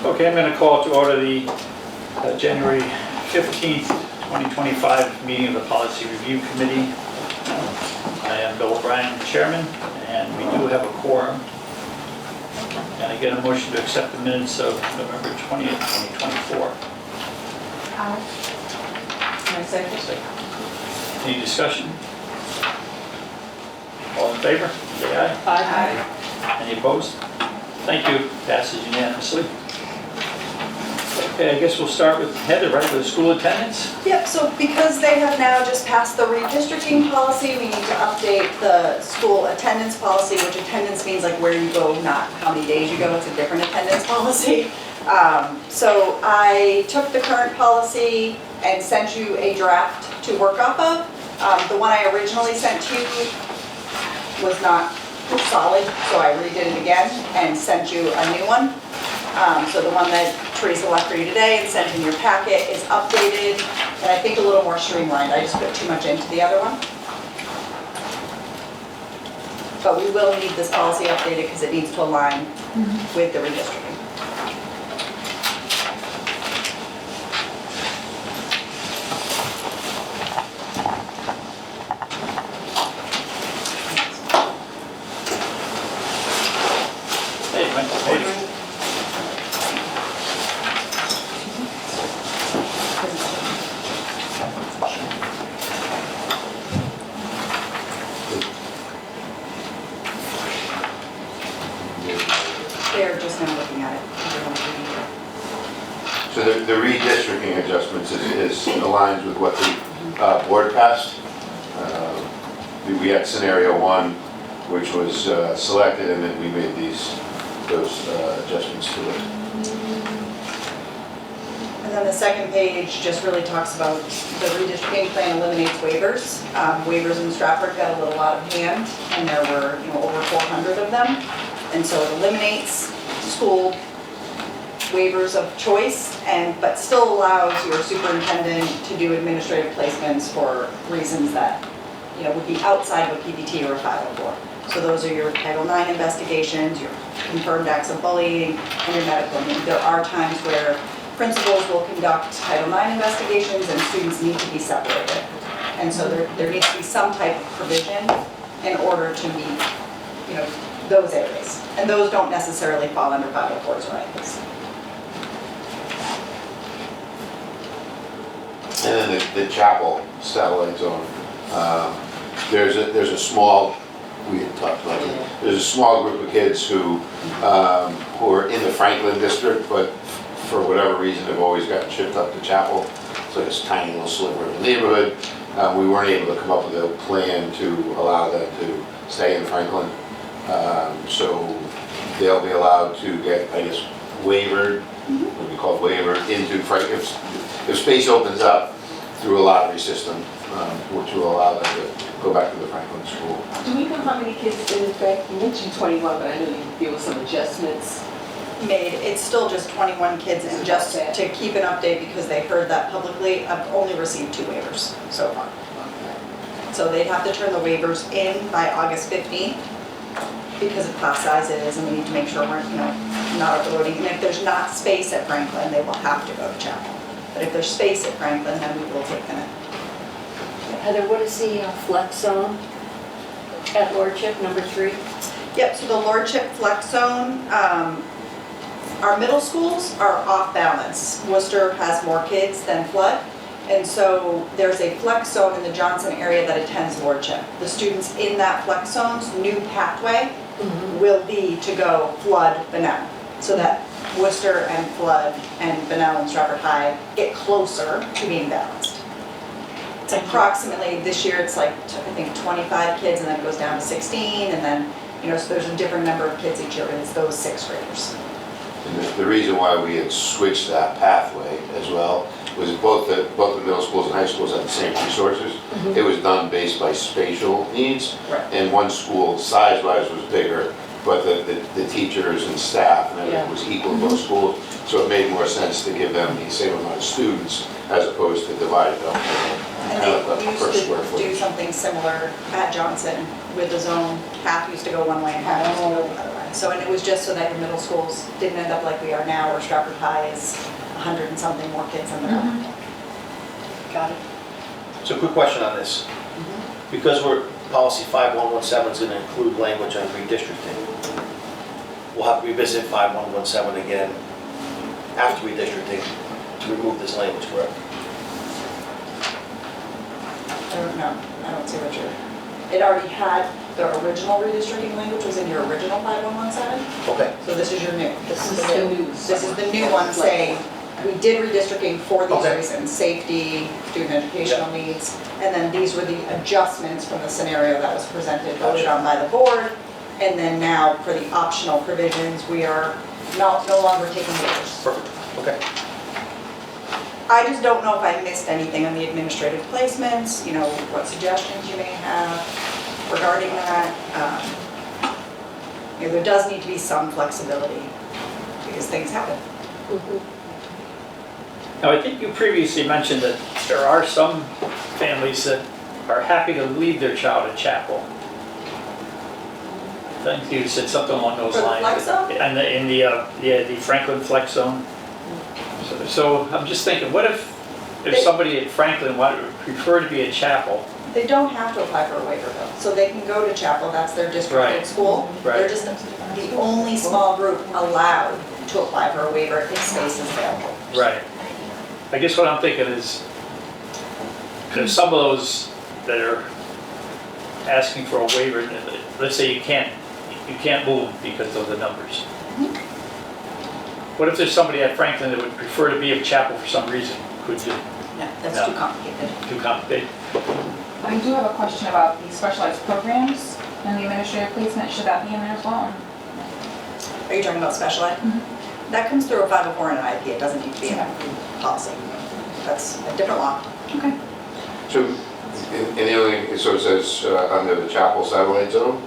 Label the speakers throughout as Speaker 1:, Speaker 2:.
Speaker 1: Okay, I'm going to call to order the January 15th, 2025 meeting of the Policy Review Committee. I am Bill O'Brien, Chairman, and we do have a quorum. And I get a motion to accept the minutes of November 20th, 2024.
Speaker 2: Can I say this?
Speaker 1: Any discussion? All in favor? Say aye.
Speaker 2: Aye.
Speaker 1: Any opposed? Thank you. Passes unanimously. Okay, I guess we'll start with Heather, right, with school attendance?
Speaker 3: Yep, so because they have now just passed the redistricting policy, we need to update the school attendance policy, which attendance means like where you go, not how many days you go. It's a different attendance policy. So I took the current policy and sent you a draft to work off of. The one I originally sent to you was not solid, so I redid it again and sent you a new one. So the one that Teresa left for you today and sent in your packet is updated and I think a little more streamlined. I just put too much into the other one. But we will need this policy updated because it needs to align with the redistricting.
Speaker 1: Hey, Mike, hey.
Speaker 3: They're just now looking at it.
Speaker 4: So the redistricting adjustments is aligns with what the board passed. We had scenario one, which was selected, and then we made those adjustments to it.
Speaker 3: And then the second page just really talks about the redistricting plan eliminates waivers. Waivers in Stratford got a little out of hand, and there were over 400 of them. And so it eliminates school waivers of choice, but still allows your superintendent to do administrative placements for reasons that would be outside of a PPT or a 504. So those are your Title IX investigations, your confirmed acts of bullying, and your medical need. There are times where principals will conduct Title IX investigations and students need to be separated. And so there needs to be some type of provision in order to meet, those areas. And those don't necessarily fall under 504s or IPs.
Speaker 4: And then the chapel satellite zone. There's a small, we had talked about it, there's a small group of kids who are in the Franklin district, but for whatever reason have always gotten shipped up to Chapel. It's like this tiny little sliver of the neighborhood. We weren't able to come up with a plan to allow them to stay in Franklin. So they'll be allowed to get, I guess, waivered, what we call waivered into Franklin. If space opens up through a lottery system, which will allow them to go back to the Franklin school.
Speaker 2: Do we know how many kids in effect? You mentioned 21, but I know there were some adjustments.
Speaker 3: It's still just 21 kids, and just to keep an update because they heard that publicly, I've only received 2 waivers so far. So they'd have to turn the waivers in by August 15th because of class sizes, and we need to make sure we're not overloading. And if there's not space at Franklin, they will have to go to Chapel. But if there's space at Franklin, then we will take them in.
Speaker 5: Heather, what is the flex zone at Lordship, number 3?
Speaker 3: Yep, so the Lordship Flex Zone, our middle schools are off balance. Worcester has more kids than Flood, and so there's a flex zone in the Johnson area that attends Lordship. The students in that flex zone's new pathway will be to go Flood, Bunnell, so that Worcester and Flood and Bunnell and Stratford High get closer to being balanced. It's approximately, this year it's like, I think 25 kids, and then it goes down to 16, and then, so there's a different number of kids each year, and it's those 6th graders.
Speaker 4: And the reason why we had switched that pathway as well was both the middle schools and high schools had the same resources. It was done based by spatial needs,
Speaker 3: Right.
Speaker 4: and one school size-wise was bigger, but the teachers and staff and everything was equal in both schools, so it made more sense to give them the same amount of students as opposed to divide it up.
Speaker 3: And they used to do something similar at Johnson with the zone. Half used to go one way and half used to go the other way. so, and it was just so that your middle schools didn't end up like we are now, where Stratford High is 100 and something more kids than there are.
Speaker 5: Got it.
Speaker 6: So quick question on this. Because policy 5117 is going to include language on redistricting, we'll have to revisit 5117 again after redistricting to remove this language, correct?
Speaker 3: I don't know, I don't see what you're, it already had, the original redistricting language was in your original 5117,
Speaker 6: Okay.
Speaker 3: so this is your new.
Speaker 2: This is the new.
Speaker 3: This is the new one saying, we did redistricting for these
Speaker 6: Okay.
Speaker 3: reasons, safety, student educational needs, and then these were the adjustments from the scenario that was presented, voted on by the board, and then now for the optional provisions, we are no longer taking waivers.
Speaker 6: Perfect. Okay.
Speaker 3: I just don't know if I missed anything on the administrative placements, what suggestions you may have regarding that. There does need to be some flexibility, because things happen.
Speaker 1: Now, I think you previously mentioned that there are some families that are happy to leave their child at chapel. I think you said something along those
Speaker 3: For the
Speaker 1: lines.
Speaker 3: flex zone?
Speaker 1: And in the Franklin Flex Zone. So I'm just thinking, what if there's somebody at Franklin would prefer to be at chapel?
Speaker 3: They don't have to apply for a waiver though, so they can go to chapel, that's their district
Speaker 1: Right.
Speaker 3: school.
Speaker 1: Right.
Speaker 3: They're just the only small group allowed to apply for a waiver if space is available.
Speaker 1: Right. I guess what I'm thinking is, there's some of those that are asking for a waiver, let's say you can't move because of the numbers. What if there's somebody at Franklin that would prefer to be at chapel for some reason? Could you,
Speaker 3: No, that's
Speaker 1: No.
Speaker 3: too complicated.
Speaker 1: too complicated?
Speaker 7: I do have a question about the specialized programs and the administrative placement. Should that be in there as well?
Speaker 3: Are you talking about special ed? That comes through a 504 and an IP, it doesn't need to be in a policy. That's a different law.
Speaker 7: Okay.
Speaker 4: So, in the only, so it says under the chapel satellite zone,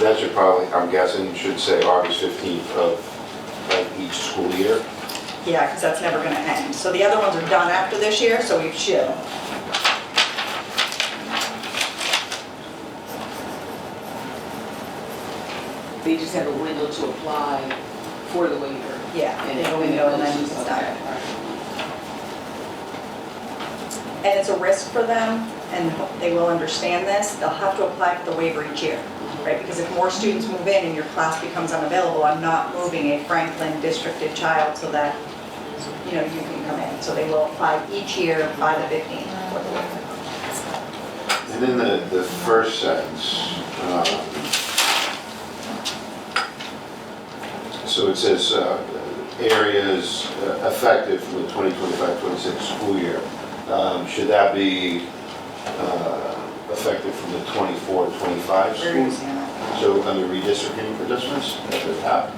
Speaker 4: that should probably, I'm guessing, should say August 15th of like each school year.
Speaker 3: Yeah, because that's never gonna end. So the other ones are done after this year, so we should.
Speaker 2: They just have a window to apply for the waiver.
Speaker 3: Yeah, they go window and then it's done. And it's a risk for them, and they will understand this, they'll have to apply for the waiver each year, right? Because if more students move in and your class becomes unavailable, I'm not moving a Franklin districted child so that, you can come in. So they will apply each year by the 15th for the waiver.
Speaker 4: And then the first sentence, so it says areas effective for the 2025-26 school year. Should that be effective from the 24-25
Speaker 3: Where are
Speaker 4: school?
Speaker 3: you seeing that?
Speaker 4: So under redistricting participants at the top?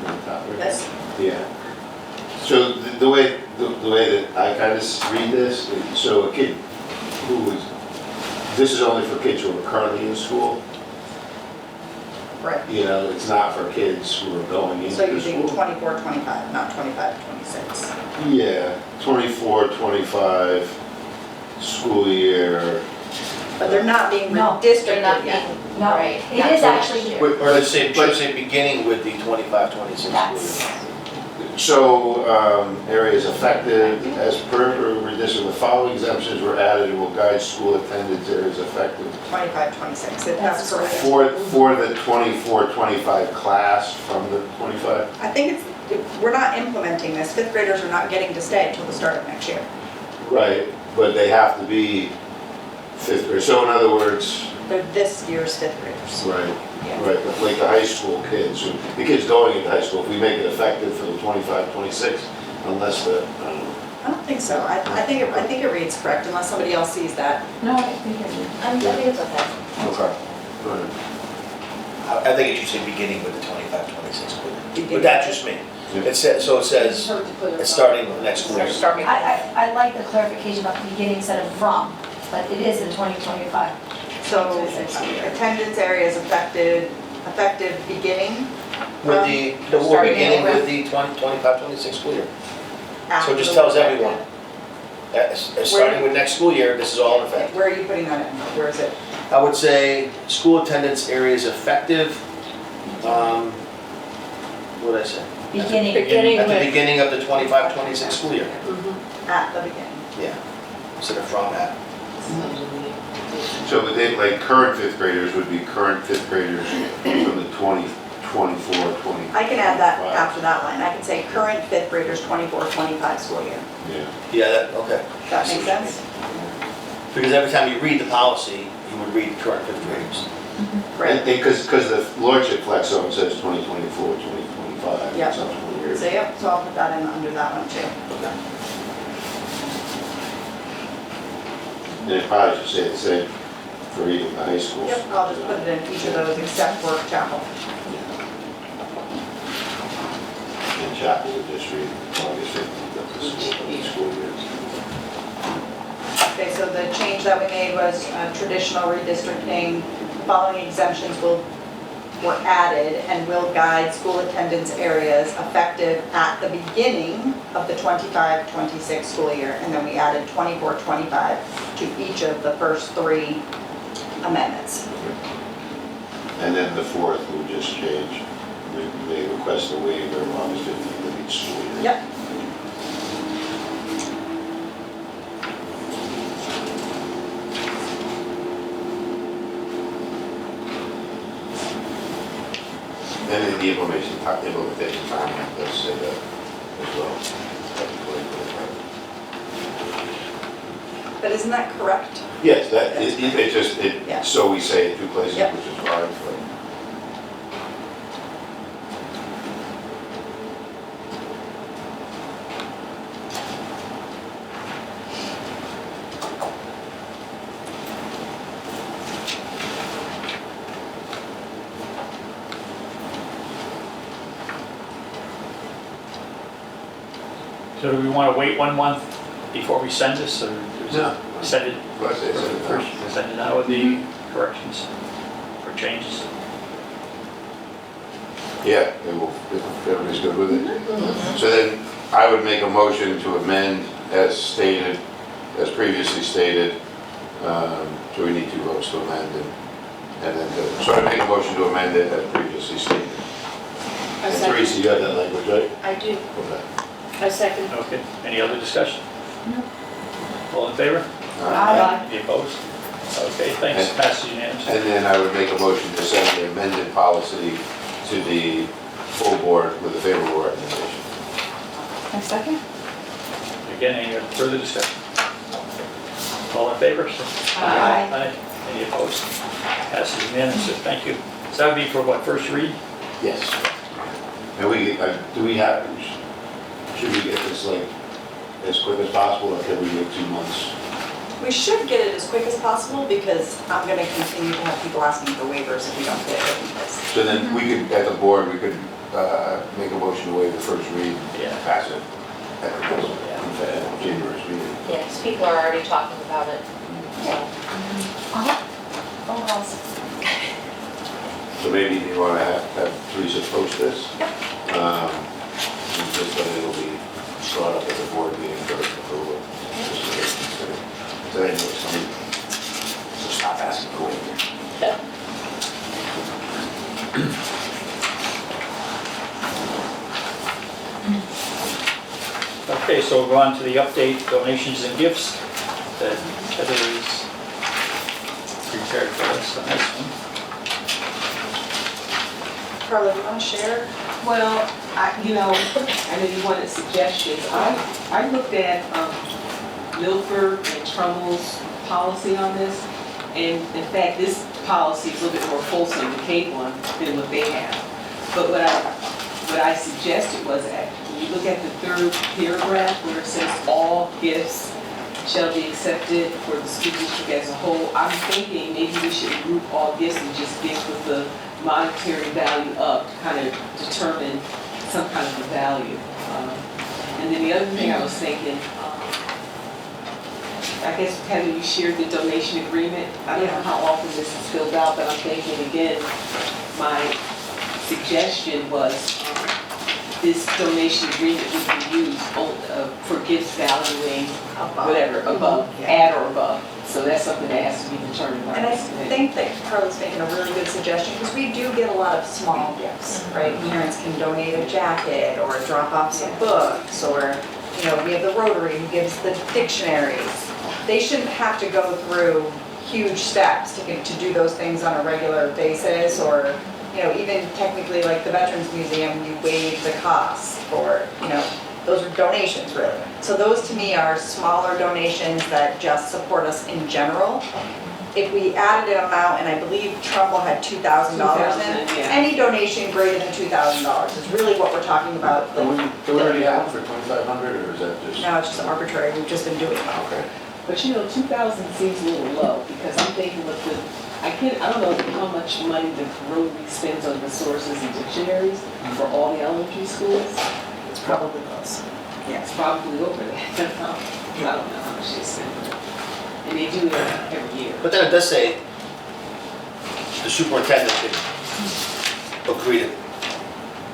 Speaker 4: Right?
Speaker 3: This?
Speaker 4: Yeah. So the way that I kind of read this, so a kid who is, this is only for kids who are currently in school.
Speaker 3: Right.
Speaker 4: It's not for kids who are going into
Speaker 3: So you're doing
Speaker 4: school.
Speaker 3: 24, 25, not 25, 26.
Speaker 4: Yeah, 24, 25 school year.
Speaker 3: But they're not being
Speaker 8: No, they're not
Speaker 3: redistricted yet.
Speaker 8: being, no,
Speaker 3: Right.
Speaker 8: it is actually,
Speaker 6: Or let's say, should say beginning with the 25-26 school
Speaker 8: that's,
Speaker 6: year.
Speaker 4: So, areas affected as per redistricting, the following exemptions were added and will guide school attendance areas affected.
Speaker 3: 25, 26, that's correct.
Speaker 4: For the 24, 25 class from the 25?
Speaker 3: I think we're not implementing this, fifth graders are not getting to stay until the start of next year.
Speaker 4: Right, but they have to be fifth grade. So in other words,
Speaker 3: They're this year's fifth graders.
Speaker 4: right,
Speaker 3: Yeah.
Speaker 4: right, but like the high school kids, the kids going into high school, if we make it effective for the 25, 26, unless the, I don't know.
Speaker 3: I don't think so. I think it reads correct unless somebody else sees that.
Speaker 7: No, I think it's.
Speaker 8: I think it's okay.
Speaker 4: Okay. Go ahead.
Speaker 6: I think it should say beginning with the 25-26 school year.
Speaker 3: Beginning.
Speaker 6: But that's just me. It says, so it says, it's starting with the next school year.
Speaker 8: I like the clarification about beginning instead of from, but it is in 2025.
Speaker 3: So attendance areas affected, effective beginning.
Speaker 6: With the, we're
Speaker 3: Starting
Speaker 6: beginning
Speaker 3: with-
Speaker 6: with the 25-26 school year. So
Speaker 3: after
Speaker 6: it just
Speaker 3: the-
Speaker 6: tells everyone, starting with next school year, this is all in effect.
Speaker 3: Where are you putting that in? Where is it?
Speaker 6: I would say school attendance areas effective, what did I say?
Speaker 8: Beginning.
Speaker 5: Beginning
Speaker 6: At the
Speaker 5: with,
Speaker 6: beginning of the 25-26 school year.
Speaker 3: At the beginning.
Speaker 6: Yeah, instead of from at.
Speaker 4: So would they, like, current fifth graders would be current fifth graders from the 24, 20.
Speaker 3: I can add that after that line. I can say current fifth graders 24-25 school year.
Speaker 4: Yeah.
Speaker 6: Yeah, that, okay.
Speaker 3: That makes sense?
Speaker 6: Because every time you read the policy, you would read current fifth graders.
Speaker 3: Right.
Speaker 4: Because the Lordship Flex Zone says 2024, 2025,
Speaker 3: Yeah.
Speaker 4: subsequent years.
Speaker 3: So, yep, so I'll put that in under that one too.
Speaker 6: Okay.
Speaker 4: And it probably should say the same for even the high schools.
Speaker 3: Yep, I'll just put it in each of those except for chapel.
Speaker 4: And Chapel would just read August 15th of the school year.
Speaker 3: Okay, so the change that we made was traditional redistricting. Following exemptions were added and will guide school attendance areas effective at the beginning of the 25-26 school year. And then we added 24-25 to each of the first three amendments.
Speaker 4: And then the fourth would just change. They request a waiver of August 15th of each school year.
Speaker 3: Yep.
Speaker 4: And then the implementation timeline does say that as well.
Speaker 3: But isn't that correct?
Speaker 4: Yes, that,
Speaker 3: Yeah.
Speaker 4: so we say it two places,
Speaker 3: Yep.
Speaker 4: which is fine, but.
Speaker 1: so do we want to wait 1 month before we send this, or
Speaker 4: No.
Speaker 1: send it
Speaker 4: Let's say so.
Speaker 1: first, send it out with the corrections or changes?
Speaker 4: Yeah, if everybody's good with it. So then I would make a motion to amend as stated, as previously stated. So we need 2 votes to amend it. And then, so I make a motion to amend it as previously stated.
Speaker 5: I
Speaker 4: And Teresa,
Speaker 5: second.
Speaker 4: you got that language, right?
Speaker 5: I do,
Speaker 4: Okay.
Speaker 5: I second.
Speaker 1: Okay, any other discussion? All in favor?
Speaker 8: Aye.
Speaker 1: Any opposed? Okay, thanks, passes unanimously.
Speaker 4: And then I would make a motion to send the amended policy to the full board with a favorable recommendation.
Speaker 7: A second?
Speaker 1: Again, any further discussion? All in favor?
Speaker 8: Aye.
Speaker 1: Aye. Any opposed? Passes unanimously, thank you. So that would be for what, first read?
Speaker 4: Yes. And should we get this like as quick as possible, or can we wait 2 months?
Speaker 3: We should get it as quick as possible because I'm going to continue to have people asking for waivers if we don't get it.
Speaker 4: So then we could, at the board, we could make a motion to waive the first read,
Speaker 1: Yeah.
Speaker 4: pass it at the January's meeting.
Speaker 9: Yes, people are already talking about it, so.
Speaker 8: Oh, awesome.
Speaker 4: So maybe you want to have Teresa post this? And just that it'll be brought up at the board meeting for approval. So they know something. So stop asking for waiver.
Speaker 1: Okay, so we'll go on to the update, donations and gifts that Heather is prepared for us on this one.
Speaker 3: Carla, do you want to share?
Speaker 2: Well, I know you wanted suggestions. I looked at Milford and Trumbull's policy on this, and in fact, this policy is a little bit more fulsome, the Cape one, than what they have. But what I suggested was that when you look at the third paragraph where it says all gifts shall be accepted for the school district as a whole, I'm thinking maybe we should group all gifts and just gifts with the monetary value up to kind of determine some kind of a value. And then the other thing I was thinking, I guess Heather, you shared the donation agreement. I don't know how often this is filled out, but I'm thinking again, my suggestion was this donation agreement would be used for gifts valuing whatever, above,
Speaker 3: Yeah.
Speaker 2: at or above So that's something that has to be determined by
Speaker 3: And I
Speaker 2: this committee.
Speaker 3: think that Carla's making a really good suggestion, because we do get a lot of small gifts, right? Parents can donate a jacket, or drop off some books, or, you know, we have the Rotary who gives the dictionaries. They shouldn't have to go through huge steps to do those things on a regular basis, or, you know, even technically like the Veterans Museum, you waive the costs for, you know, those are donations really. So those to me are smaller donations that just support us in general. If we added an amount, and I believe Trumbull had $2,000 in,
Speaker 2: $2,000, yeah.
Speaker 3: any donation greater than $2,000 is really what we're talking about.
Speaker 4: Do we already have for 2,500, or is that just?
Speaker 3: No, it's just arbitrary, we've just been doing it.
Speaker 4: Okay.
Speaker 2: But you know, 2,000 seems a little low, because I'm thinking with the, I don't know how much money the Rotary spends on resources and dictionaries for all the elementary schools.
Speaker 3: It's probably close.
Speaker 2: It's probably over that. I don't know how much they spend. And they do it every year.
Speaker 6: But then it does say the superintendent can agree to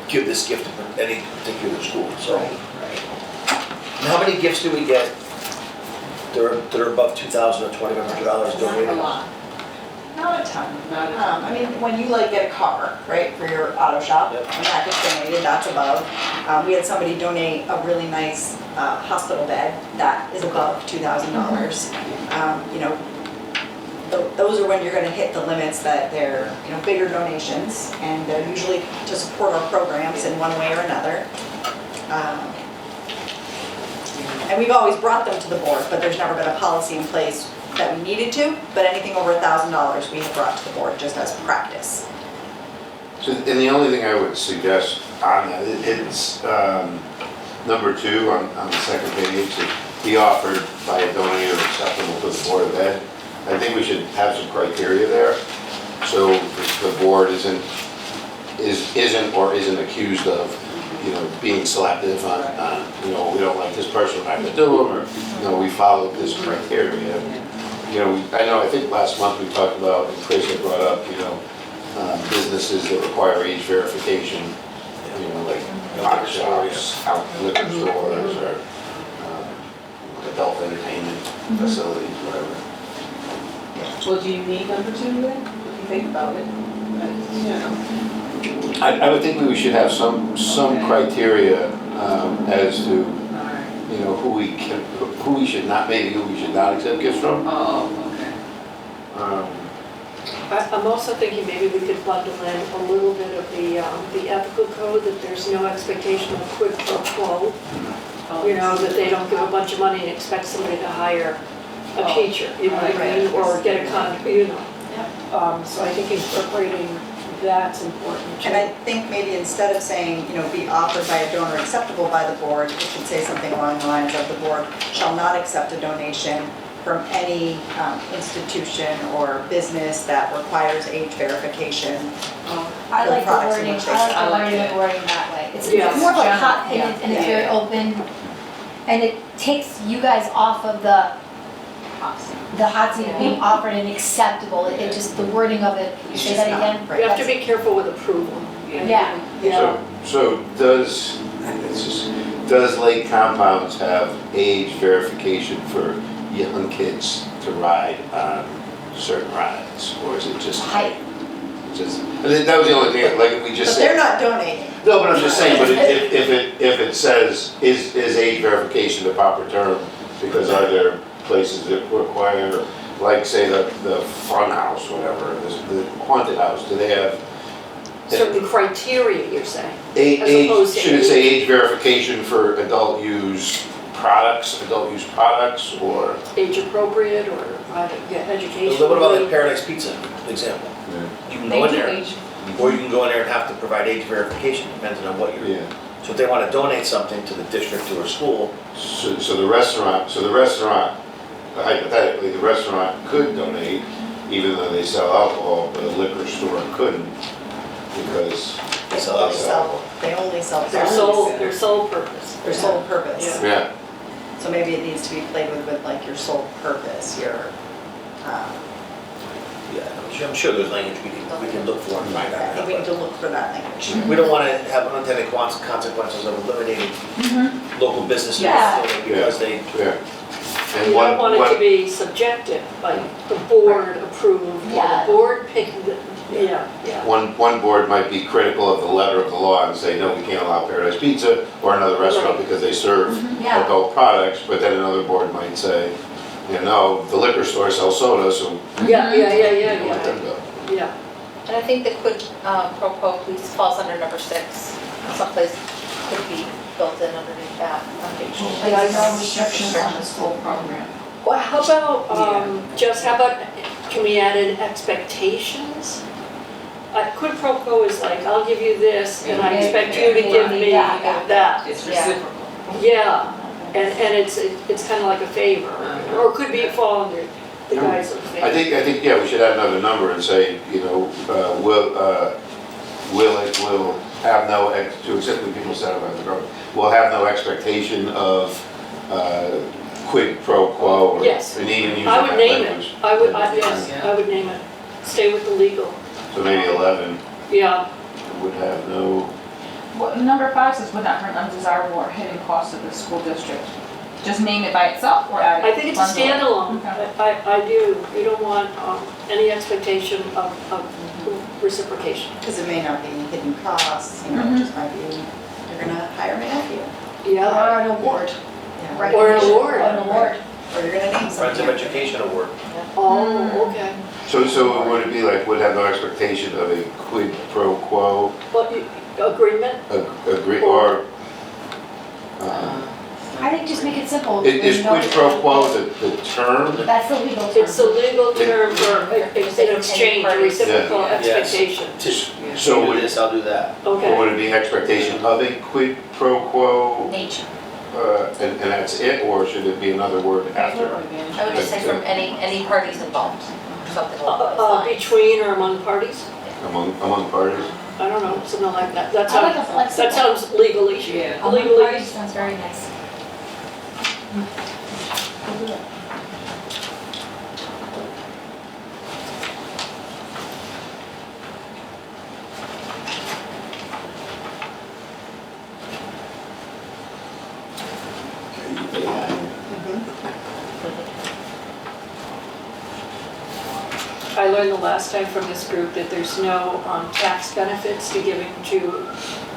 Speaker 6: give this gift to any particular school, so.
Speaker 2: Right.
Speaker 6: And how many gifts do we get that are above $2,000 or $2,500 donated?
Speaker 2: Not a lot.
Speaker 3: Not a ton.
Speaker 2: Not a ton.
Speaker 3: I mean, when you like get a car, right, for your auto shop,
Speaker 6: Yep.
Speaker 3: and that gets donated, that's above. We had somebody donate a really nice hospital bed, that is above $2,000. You know, those are when you're gonna hit the limits that they're, you know, bigger donations, and they're usually to support our programs in one way or another. And we've always brought them to the board, but there's never been a policy in place that we needed to, but anything over $1,000 we have brought to the board just as practice.
Speaker 4: So, and the only thing I would suggest on that, it's number 2 on the second page, to be offered by a donator acceptable to the Board of Ed. I think we should have some criteria there, so the board isn't or isn't accused of, you know, being selective on, you know, we don't like this person, we're not gonna do them, or, you know, we follow this criteria. You know, I think last month we talked about, and Chris had brought up, you know, businesses that require age verification, you know, like auto shops, liquor stores, or adult entertainment facilities, whatever.
Speaker 2: Well, do you need number 2 then? If you think about it, you know.
Speaker 4: I would think we should have some criteria as to,
Speaker 2: Alright.
Speaker 4: you know, who we should not accept gifts from.
Speaker 2: Oh, okay.
Speaker 5: I'm also thinking maybe we could bundle in a little bit of the ethical code, that there's no expectation of quid pro quo. You know, that they don't give a bunch of money and expect somebody to hire a teacher, you know what I mean, or get a contract, you know. So I think incorporating that's important too.
Speaker 3: And I think maybe instead of saying, you know, be offered by a donor acceptable by the board, it should say something along the lines of the board shall not accept a donation from any institution or business that requires age verification.
Speaker 8: I like the
Speaker 3: products in
Speaker 8: wording,
Speaker 3: which they
Speaker 8: I
Speaker 3: sell.
Speaker 8: like the wording that way. It's
Speaker 5: Yeah.
Speaker 8: more of a hot,
Speaker 2: Yeah.
Speaker 8: and it's very open, and it takes you guys off of the hot seat of being offered and acceptable. It just, the wording of it,
Speaker 3: It's
Speaker 8: say
Speaker 3: just
Speaker 8: that
Speaker 3: not
Speaker 8: again?
Speaker 3: right.
Speaker 5: You have to be careful with approval.
Speaker 8: Yeah.
Speaker 4: So does Lake Compounds have age verification for young kids to ride on certain rides, or is it just
Speaker 8: Height.
Speaker 4: I think that was the only thing, like if we just
Speaker 3: But they're
Speaker 4: said.
Speaker 3: not donating.
Speaker 4: No, but I'm just saying, but if it says, is age verification the proper term? Because are there places that require, like say the fun house, whatever, the haunted house, do they have?
Speaker 5: Certain criteria, you're saying.
Speaker 4: Age,
Speaker 5: As opposed to
Speaker 4: should it say age verification for adult use products, or?
Speaker 5: Age appropriate or education.
Speaker 6: What about like Paradise Pizza example? You can go in there, or you can go in there and have to provide age verification, depending on what you're.
Speaker 4: Yeah.
Speaker 6: So if they want to donate something to the district or school,
Speaker 4: So the restaurant, hypothetically, the restaurant could donate, even though they sell alcohol, but a liquor store couldn't, because.
Speaker 6: they sell alcohol.
Speaker 3: They only sell.
Speaker 5: Their sole purpose.
Speaker 3: Their sole purpose.
Speaker 5: Yeah.
Speaker 4: Yeah,
Speaker 3: So maybe it needs to be played with like your sole purpose, your,
Speaker 6: Yeah, I'm sure there's language we can look for and find
Speaker 3: I think we need
Speaker 6: out.
Speaker 3: to look for that language.
Speaker 6: We don't want to have unintended consequences of eliminating local businesses
Speaker 8: Yeah.
Speaker 6: because they
Speaker 4: yeah. And
Speaker 5: You don't want it to
Speaker 4: one,
Speaker 5: be subjective, like the board approved, or the
Speaker 8: Yeah.
Speaker 5: board picked, yeah.
Speaker 4: one board might be critical of the letter of the law and say, no, we can't allow Paradise Pizza or another restaurant
Speaker 5: Right.
Speaker 4: because they serve
Speaker 8: Yeah.
Speaker 4: adult products, but then another board might say, no, the liquor store sells soda, so
Speaker 5: Yeah,
Speaker 4: let them go.
Speaker 5: yeah.
Speaker 9: And I think the quid pro quo piece falls under number 6. Someplace could be built in underneath that on page two.
Speaker 7: There's no restrictions on the school program.
Speaker 5: Well, how about, can we add in expectations? Quid pro quo is like, I'll give you this, and I expect you to give me that.
Speaker 2: It's
Speaker 9: Yeah.
Speaker 2: reciprocal.
Speaker 5: Yeah, and it's kind of like a favor, or it could be fall under the guise of favor.
Speaker 4: I think, yeah, we should add another number and say, will have no, to accept when people satisfy the government, will have no expectation of quid pro quo. or-
Speaker 5: Yes.
Speaker 4: And even using
Speaker 5: I would
Speaker 4: that
Speaker 5: name it,
Speaker 4: language.
Speaker 5: yes, I would name it, stay with the legal,
Speaker 4: So maybe 11
Speaker 5: yeah.
Speaker 4: would have no,
Speaker 7: Well, number 5 says would not bring undesirable or hidden costs of the school district. Just name it by itself or add it?
Speaker 5: I think it's a
Speaker 7: bundle it?
Speaker 5: standalone,
Speaker 7: Okay.
Speaker 5: I do, you don't want any expectation of reciprocation.
Speaker 3: Because it may not be hidden costs, it just might be, you're gonna hire my nephew.
Speaker 5: Yeah,
Speaker 8: Or an award.
Speaker 3: Yeah.
Speaker 5: or an award.
Speaker 8: Or an award.
Speaker 3: Or you're gonna name
Speaker 6: Friends
Speaker 3: something.
Speaker 6: of Education Award.
Speaker 5: Oh, okay.
Speaker 4: so would it be like, would have no expectation of a quid pro quo,
Speaker 5: But agreement,
Speaker 4: agree, or,
Speaker 8: I think just make it simple.
Speaker 4: is quid pro quo the term?
Speaker 8: That's the legal term.
Speaker 5: it's a legal term for an exchange, a reciprocal
Speaker 9: Yeah.
Speaker 5: expectation.
Speaker 4: So
Speaker 6: You do
Speaker 4: would,
Speaker 6: this, I'll do that.
Speaker 4: or
Speaker 5: Okay,
Speaker 4: would it be expectation of a quid pro quo,
Speaker 8: Nature.
Speaker 4: and that's it, or should it be another word after?
Speaker 9: I would just say from any parties involved, something along those lines.
Speaker 5: between or among parties,
Speaker 4: Among parties?
Speaker 5: I don't know, something like that, that
Speaker 8: I like a
Speaker 5: sounds,
Speaker 8: flexible.
Speaker 5: that sounds legally,
Speaker 2: Yeah.
Speaker 8: Among
Speaker 5: legally.
Speaker 8: parties sounds very nice. We'll do it.
Speaker 5: I learned the last time from this group that there's no tax benefits to giving to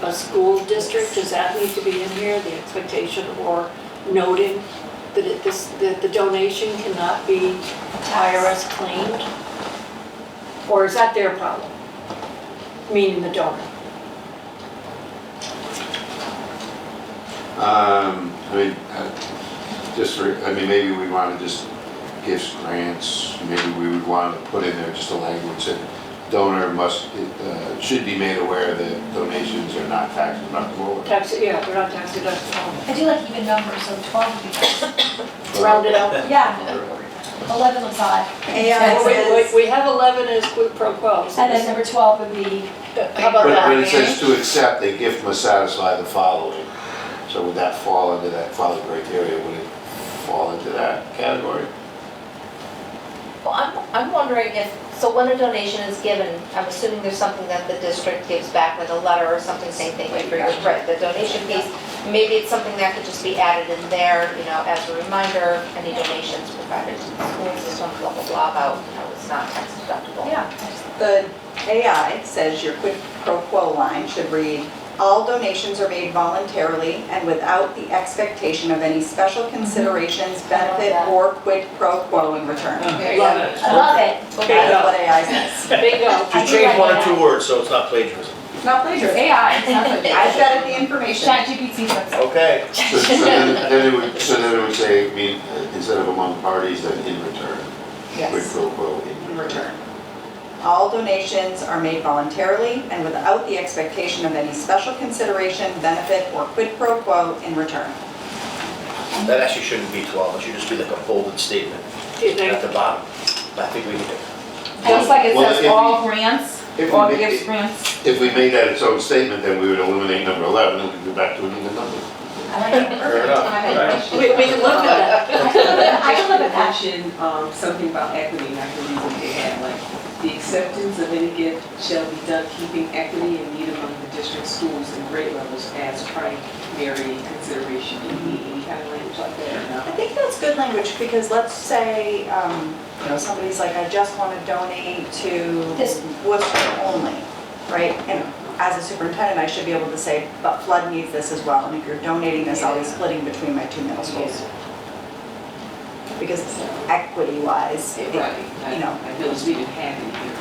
Speaker 5: a school district. Does that need to be in here, the expectation or noting that that the donation cannot be IRS claimed? Or is that their problem? Meaning the donor?
Speaker 4: Maybe we want to just gifts, grants, maybe we would want to put in there just a language that donor should be made aware that donations are not tax deductible.
Speaker 5: Yeah, they're not tax deductible.
Speaker 8: I do like even numbers, so 12 would be nice.
Speaker 5: Round it out.
Speaker 8: Yeah, 11 looks odd.
Speaker 3: AI
Speaker 5: Well, wait,
Speaker 3: says,
Speaker 5: we have 11 as quid pro quo. so
Speaker 8: And then number 12 would be,
Speaker 5: How about
Speaker 4: But when
Speaker 5: that?
Speaker 4: it says to accept, a gift must satisfy the following. So would that fall into that following criteria? Would it fall into that category?
Speaker 9: Well, I'm wondering if, so when a donation is given, I'm assuming there's something that the district gives back, like a letter or something saying thank you for your, right, the donation piece. Maybe it's something that could just be added in there, as a reminder, any donations provided to the school system, blah, blah, blah, about, it's not tax deductible.
Speaker 8: yeah.
Speaker 3: the AI says your quid pro quo line should read, all donations are made voluntarily and without the expectation of any special considerations, benefit, or quid pro quo in return.
Speaker 2: Okay.
Speaker 5: Love it.
Speaker 8: I love it.
Speaker 3: That's what AI says.
Speaker 5: Bingo.
Speaker 8: I
Speaker 6: Just
Speaker 8: do
Speaker 6: change
Speaker 8: like
Speaker 6: one or
Speaker 8: that.
Speaker 6: two words, so it's not plagiarism.
Speaker 3: It's not plagiarism.
Speaker 7: AI, it's not like
Speaker 3: I've got the information.
Speaker 7: ChatGPT says.
Speaker 6: Okay.
Speaker 4: So then it would say, instead of among parties, then in return. Quid
Speaker 3: Yes,
Speaker 4: pro quo
Speaker 3: in return. All donations are made voluntarily and without the expectation of any special consideration, benefit, or quid pro quo in return.
Speaker 6: That actually shouldn't be 12, it should just be like a bolded statement
Speaker 5: Do you think?
Speaker 6: at the bottom. I think we can do.
Speaker 7: Just like it
Speaker 4: Well, if
Speaker 7: says
Speaker 4: we-
Speaker 7: all grants,
Speaker 4: if we
Speaker 7: all
Speaker 4: make
Speaker 7: gifts,
Speaker 4: it-
Speaker 7: grants.
Speaker 4: If we made that its own statement, then we would eliminate number 11 and we'd go back to an even number.
Speaker 8: I like it.
Speaker 6: Fair enough.
Speaker 2: I have a question.
Speaker 5: We can look at that.
Speaker 8: I can live with that.
Speaker 2: Mention something about equity, like the reason they had, like, The acceptance of any gift shall be done keeping equity and need among the district schools and grade levels as primary consideration. Any kind of language like that or
Speaker 3: I
Speaker 2: no?
Speaker 3: think that's good language, because let's say, you know, somebody's like, I just want to donate to
Speaker 8: This-
Speaker 3: Worcester only, right? And as a superintendent, I should be able to say, but Flood needs this as well, and if you're donating this, I'll be splitting between my two middle schools. Because equity-wise, it-
Speaker 2: Right,
Speaker 3: you know.
Speaker 2: I noticed we didn't have it here.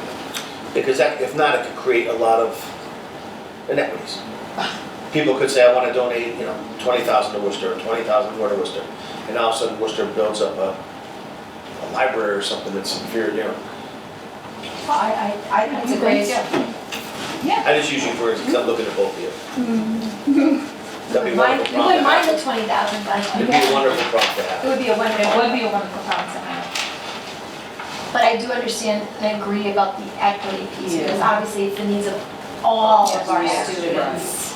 Speaker 6: Because that, if not, it could create a lot of inequities. People could say, I want to donate, you know, 20,000 to Worcester, 20,000 more to Worcester. And all of a sudden Worcester builds up a library or something that's inferior, you know.
Speaker 8: I think
Speaker 7: That's a great idea. Yeah.
Speaker 6: I just use you for instance, because I'm looking at both of you. That'd be a wonderful
Speaker 8: You
Speaker 6: problem
Speaker 8: wouldn't
Speaker 6: to
Speaker 8: mind the
Speaker 6: have.
Speaker 8: 20,000, but
Speaker 6: It'd be a wonderful problem to
Speaker 8: it
Speaker 6: have.
Speaker 8: would be a
Speaker 7: It
Speaker 8: wonderful.
Speaker 7: would be a wonderful problem to have.
Speaker 8: But I do understand and agree about the equity piece, because
Speaker 2: Yeah.
Speaker 8: obviously it's the needs of all of our
Speaker 2: Yes,
Speaker 8: students.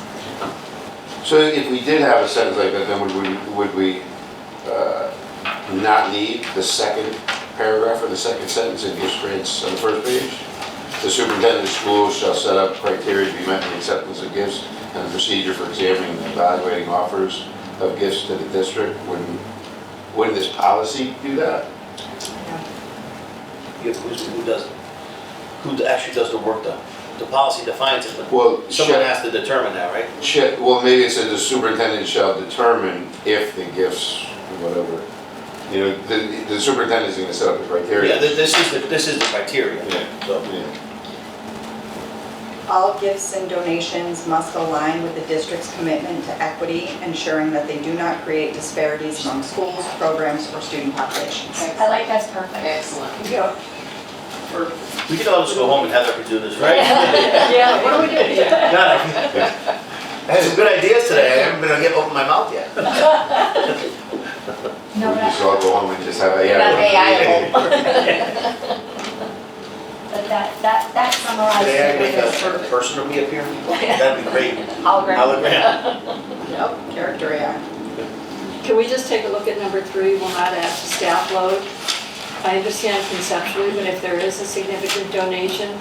Speaker 4: So if we did have a sentence like that, then would we not need the second paragraph or the second sentence in gift grants on the first page? The superintendent of schools shall set up criteria to be met in the acceptance of gifts and the procedure for examining and evaluating offers of gifts to the district. Wouldn't this policy do that?
Speaker 6: Who does it? Who actually does the work though? The policy defines it, but
Speaker 4: Well,
Speaker 6: someone has to determine that, right?
Speaker 4: well, maybe it says the superintendent shall determine if the gifts, whatever, you know, the superintendent's gonna set up the criteria.
Speaker 6: Yeah, this is the criteria,
Speaker 4: Yeah.
Speaker 6: so.
Speaker 4: Yeah.
Speaker 3: All gifts and donations must align with the district's commitment to equity, ensuring that they do not create disparities among schools, programs, or student populations.
Speaker 8: I like that's perfect.
Speaker 2: Excellent.
Speaker 3: Yeah.
Speaker 6: We could all just go home and Heather could do this, right?
Speaker 5: Yeah, what do we do?
Speaker 6: God, I had some good ideas today, I haven't been able to open my mouth yet.
Speaker 8: No,
Speaker 4: We just all go home and just have
Speaker 9: Not
Speaker 4: AI.
Speaker 8: but that summarizes
Speaker 6: Today I
Speaker 8: it
Speaker 6: make
Speaker 8: with
Speaker 6: a person to reappear, that'd be great.
Speaker 9: Hologram.
Speaker 6: Hologram.
Speaker 3: Yep, character AI.
Speaker 5: Can we just take a look at number 3, will not add to staff load? I understand conceptually, but if there is a significant donation,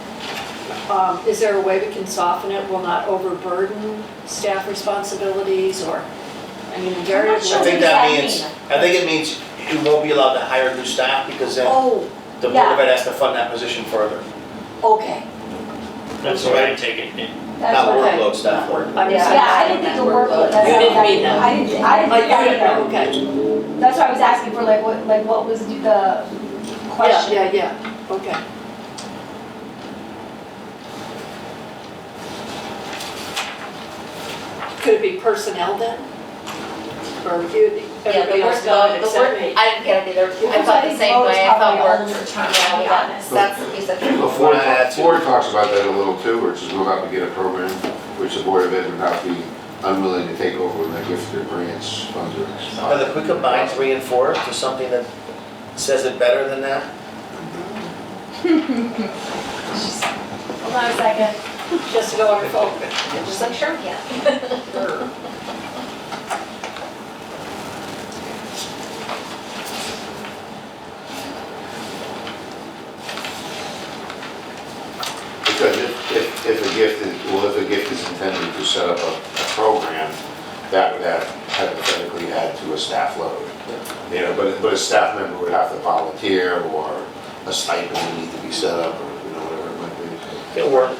Speaker 5: is there a way we can soften it, will not overburden staff responsibilities, or, I mean, invariably.
Speaker 8: sure.
Speaker 6: I think
Speaker 8: What does
Speaker 6: that
Speaker 8: that
Speaker 6: means,
Speaker 8: mean?
Speaker 6: I think it means you won't be allowed to hire new staff because then
Speaker 3: Oh,
Speaker 6: the Board
Speaker 8: yeah.
Speaker 6: of Ed has to fund that position further.
Speaker 3: okay.
Speaker 1: That's the way I take it.
Speaker 8: That's
Speaker 6: Not
Speaker 8: what-
Speaker 5: okay.
Speaker 6: workload staff work.
Speaker 5: I'm
Speaker 8: Yeah,
Speaker 5: just-
Speaker 8: I didn't think the workload, that's.
Speaker 5: You didn't mean that.
Speaker 8: I didn't
Speaker 5: Oh,
Speaker 8: think
Speaker 5: you
Speaker 8: that
Speaker 5: didn't,
Speaker 8: either.
Speaker 5: okay.
Speaker 8: That's why I was asking for like, what was the question?
Speaker 5: Yeah, okay. Could it be personnel then? Or you, everybody else got it except me?
Speaker 9: I didn't get it either. I thought the same way, I thought work. Yeah, that's the piece that.
Speaker 4: Well, Ford talks about that a little too, where it says we'll have to get a program which the Board of Ed would not be unwilling to take over when they gift their grants, funds or.
Speaker 6: Heather, could we combine 3 and 4 to something that says it better than that?
Speaker 8: Hold on a second.
Speaker 5: Just to go on your phone.
Speaker 9: Just like sure, yeah.
Speaker 4: Because if a gift is intended to set up a program, that would have hypothetically add to a staff load. You know, but a staff member would have to volunteer, or a stipend would need to be set up, or, you know, whatever it might be.
Speaker 6: Or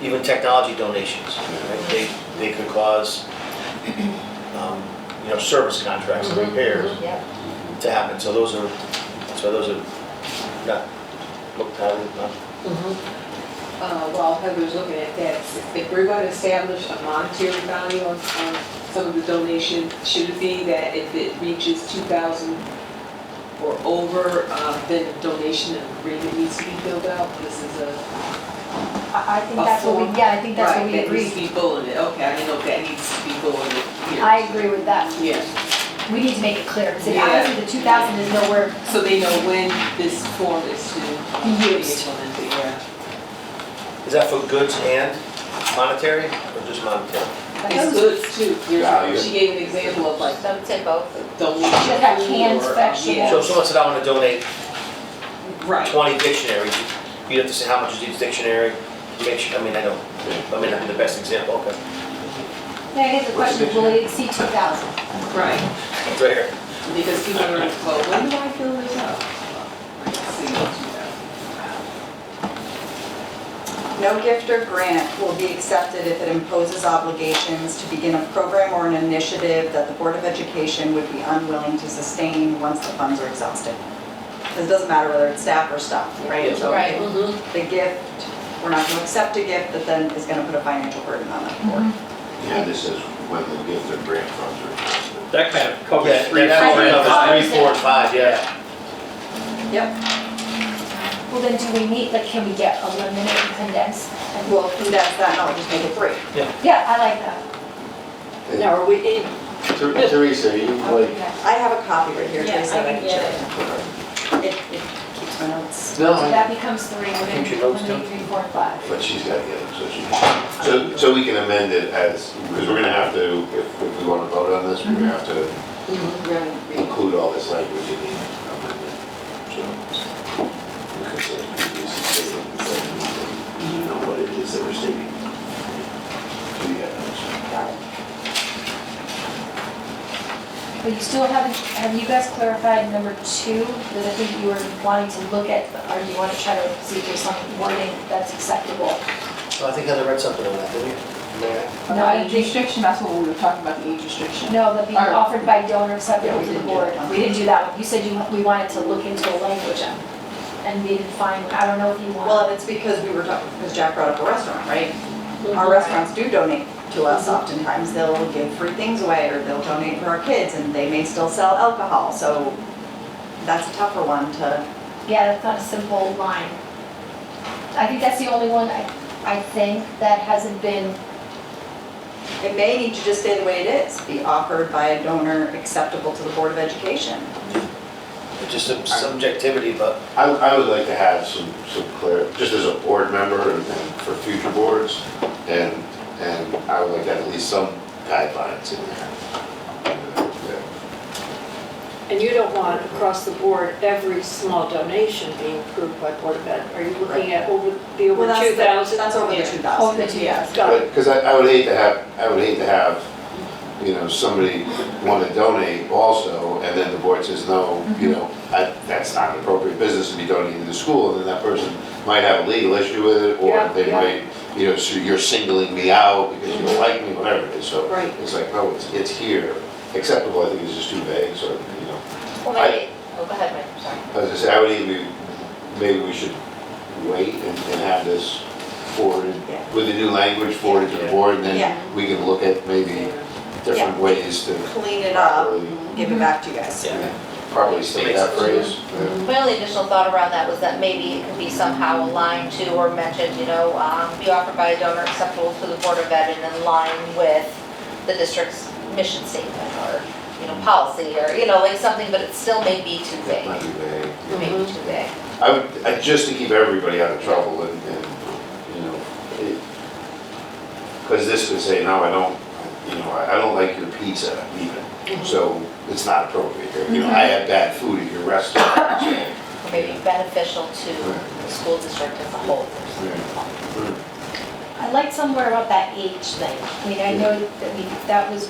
Speaker 6: even technology donations, right? They could cause, you know, service contracts and repairs
Speaker 9: Yeah.
Speaker 6: to happen, so those are not looked at, not.
Speaker 2: While Heather's looking at that, if we're going to establish a monetary value on some of the donation, should it be that if it reaches 2,000 or over, then a donation agreement needs to be filled out? This is
Speaker 8: I think that's what we, yeah, I think that's what we
Speaker 2: Right, that needs
Speaker 8: agreed.
Speaker 2: to be bulleted. Okay, I didn't know if that needs to be bulleted here.
Speaker 8: I agree with that.
Speaker 2: Yeah,
Speaker 8: We need to make it clear, because
Speaker 2: Yeah.
Speaker 8: honestly, the 2,000 is nowhere
Speaker 2: so they know when this form is to be
Speaker 8: used.
Speaker 2: implemented, yeah.
Speaker 6: Is that for goods and monetary, or just monetary?
Speaker 2: It's good too.
Speaker 4: Value.
Speaker 2: She gave an example of like
Speaker 9: So I would say both.
Speaker 2: donation.
Speaker 8: She's got canned
Speaker 2: or,
Speaker 8: vegetables.
Speaker 2: yeah.
Speaker 6: So if someone said, I want to donate
Speaker 2: Right.
Speaker 6: 20 dictionaries, you'd have to say how much is each dictionary, make sure, I mean, I don't, I may not be the best example, okay.
Speaker 8: Now, I guess the question is, will it exceed 2,000?
Speaker 2: Right,
Speaker 6: It's right here.
Speaker 2: because people are, well, when do I fill this out? Let's see what you have.
Speaker 3: No gift or grant will be accepted if it imposes obligations to begin a program or an initiative that the Board of Education would be unwilling to sustain once the funds are exhausted. Because it doesn't matter whether it's staff or stuff, right? So
Speaker 9: Right.
Speaker 3: if the gift, we're not going to accept a gift that then is going to put a financial burden on the board.
Speaker 4: Yeah, this is when the gift and grant funds are exhausted.
Speaker 1: That kind of covers
Speaker 6: Yeah,
Speaker 1: 3, 4,
Speaker 6: that
Speaker 1: and
Speaker 6: covers
Speaker 1: 5.
Speaker 6: 3, 4, and 5, yeah.
Speaker 3: Yep.
Speaker 8: Well, then do we need, like, can we get eliminate and condense? And-
Speaker 3: We'll condense that, no, just make it 3.
Speaker 8: Yeah, I like that.
Speaker 5: Now, are we,
Speaker 4: Teresa, you like,
Speaker 3: I have a copy right here,
Speaker 8: Yeah,
Speaker 3: Teresa.
Speaker 8: I can get
Speaker 3: It keeps my notes.
Speaker 4: no,
Speaker 8: So that becomes 3, we're
Speaker 6: Keep your
Speaker 8: gonna
Speaker 6: notes
Speaker 8: eliminate 3, 4, and 5.
Speaker 4: but she's got to get it, so we can amend it as, because we're gonna have to, if we want to vote on this, we're gonna have to include all this language in the amendment. So, we could say previously stated that you know what it is that we're stating. So you have those.
Speaker 8: But you still haven't, have you guys clarified number 2, that I think you were wanting to look at, or do you want to try to see if there's some wording that's acceptable?
Speaker 6: Well, I think Heather read something on that, didn't you? Yeah.
Speaker 8: No, I
Speaker 7: age
Speaker 8: think-
Speaker 7: restriction, that's what we were talking about, the age restriction.
Speaker 8: No, but being
Speaker 7: Or-
Speaker 8: offered by donor acceptable
Speaker 3: Yeah, we
Speaker 8: to the
Speaker 3: didn't do
Speaker 8: board.
Speaker 3: that one.
Speaker 8: We didn't do that one. You said we wanted to look into a language and we didn't find, I don't know if you
Speaker 3: Well,
Speaker 8: want.
Speaker 3: and it's because we were talking, because Jack brought up a restaurant, right? Our restaurants do donate to us oftentimes. They'll give free things away or they'll donate for our kids and they may still sell alcohol. So that's a tougher one to,
Speaker 8: Yeah, that's not a simple line. I think that's the only one I think that hasn't been,
Speaker 3: it may need to just stay the way it is, be offered by a donor acceptable to the Board of Education.
Speaker 6: It's just some subjectivity, but
Speaker 4: I would like to have some clear, just as a board member and for future boards, and I would like to have at least some guidelines in there.
Speaker 5: and you don't want across the board every small donation being approved by Board of Ed? Are you looking at over 2,000?
Speaker 3: That's over the
Speaker 5: Yeah.
Speaker 3: 2,000.
Speaker 8: over the 2 years.
Speaker 5: Got it.
Speaker 4: Because I would hate to have, you know, somebody want to donate also, and then the board says, no, you know, that's not an appropriate business to be donating to the school, and then that person might have a legal issue with it, or
Speaker 5: Yeah,
Speaker 4: they
Speaker 5: yeah.
Speaker 4: might, you know, so you're singling me out because you don't like me, whatever it is, so.
Speaker 5: Right.
Speaker 4: It's like, no, it's here. Acceptable, I think, is just too vague, so, you know.
Speaker 9: Well, maybe, oh, go ahead, Mike, I'm sorry.
Speaker 4: I was gonna say, I would either, maybe we should wait and have this forwarded,
Speaker 3: Yeah.
Speaker 4: with the new language forwarded to the board, and
Speaker 3: Yeah.
Speaker 4: then we can look at maybe different ways to
Speaker 3: Clean it up,
Speaker 4: properly,
Speaker 3: give it back to you guys.
Speaker 6: yeah.
Speaker 4: properly state that phrase.
Speaker 9: My only additional thought around that was that maybe it could be somehow aligned to or mentioned, you know, be offered by a donor acceptable to the Board of Ed and in line with the district's mission statement or, you know, policy or, you know, like something, but it still may be too
Speaker 4: That
Speaker 9: vague.
Speaker 4: might be vague.
Speaker 9: It may be too vague.
Speaker 4: Just to keep everybody out of trouble and, you know, because this could say, no, I don't, you know, I don't like your pizza even, so it's not appropriate here. You know, I had bad food at your restaurant, so.
Speaker 9: Or maybe beneficial to the school district as a whole.
Speaker 8: I liked somewhere about that age thing. I mean, I know that that was,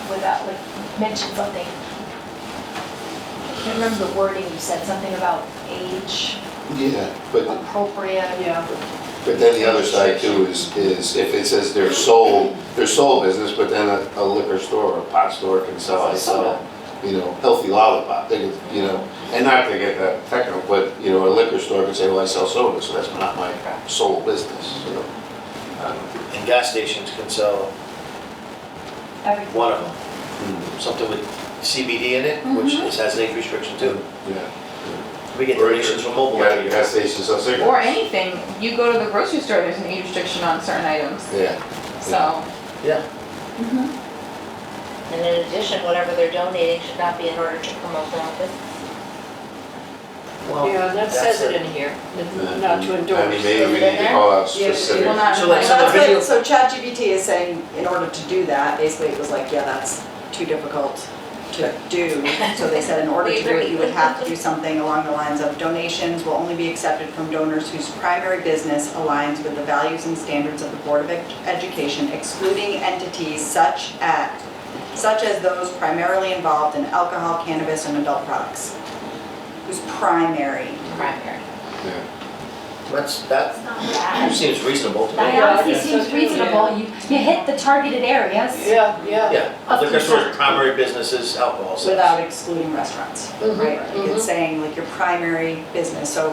Speaker 8: without, like, mentioned something. I can't remember the wording, you said something about age
Speaker 4: Yeah, but
Speaker 8: appropriate.
Speaker 5: Yeah.
Speaker 4: then the other side too is if it says their sole business, but then a liquor store or a pot store can sell, you know, healthy lollipop, they can, you know, and not to get that technical, but, you know, a liquor store can say, well, I sell soda, so that's not my sole business, you know.
Speaker 6: And gas stations can sell
Speaker 8: Everything.
Speaker 6: one of them, something with CBD in it, which has an age restriction too.
Speaker 4: Yeah.
Speaker 6: We get donations from mobile.
Speaker 4: Yeah, gas stations sell cigarettes.
Speaker 7: Or anything, you go to the grocery store, there's an age restriction on certain items,
Speaker 4: Yeah.
Speaker 7: so.
Speaker 6: Yeah.
Speaker 9: And in addition, whatever they're donating should not be in order to promote their own business.
Speaker 6: Well,
Speaker 5: Yeah, and that says it in here, not to endorse.
Speaker 4: I mean, maybe we need to call out
Speaker 5: Yeah,
Speaker 4: specific.
Speaker 7: Well, not
Speaker 6: So like
Speaker 3: Well,
Speaker 6: some of
Speaker 3: that's
Speaker 6: the video,
Speaker 3: what, so ChatGPT is saying, in order to do that, basically it was like, yeah, that's too difficult. to do. So they said in order to do it, you would have to do something along the lines of donations will only be accepted from donors whose primary business aligns with the values and standards of the Board of Education, excluding entities such as those primarily involved in alcohol, cannabis, and adult products. Whose primary.
Speaker 8: Primary.
Speaker 4: Yeah.
Speaker 6: That
Speaker 8: It's not bad.
Speaker 6: seems reasonable to me.
Speaker 8: That honestly seems reasonable. You hit the targeted areas.
Speaker 5: Yeah.
Speaker 6: Yeah,
Speaker 8: Of
Speaker 6: liquor store's
Speaker 8: concern.
Speaker 6: primary business is alcohol sales.
Speaker 3: Without excluding restaurants, right? Like it's saying like your primary business, so,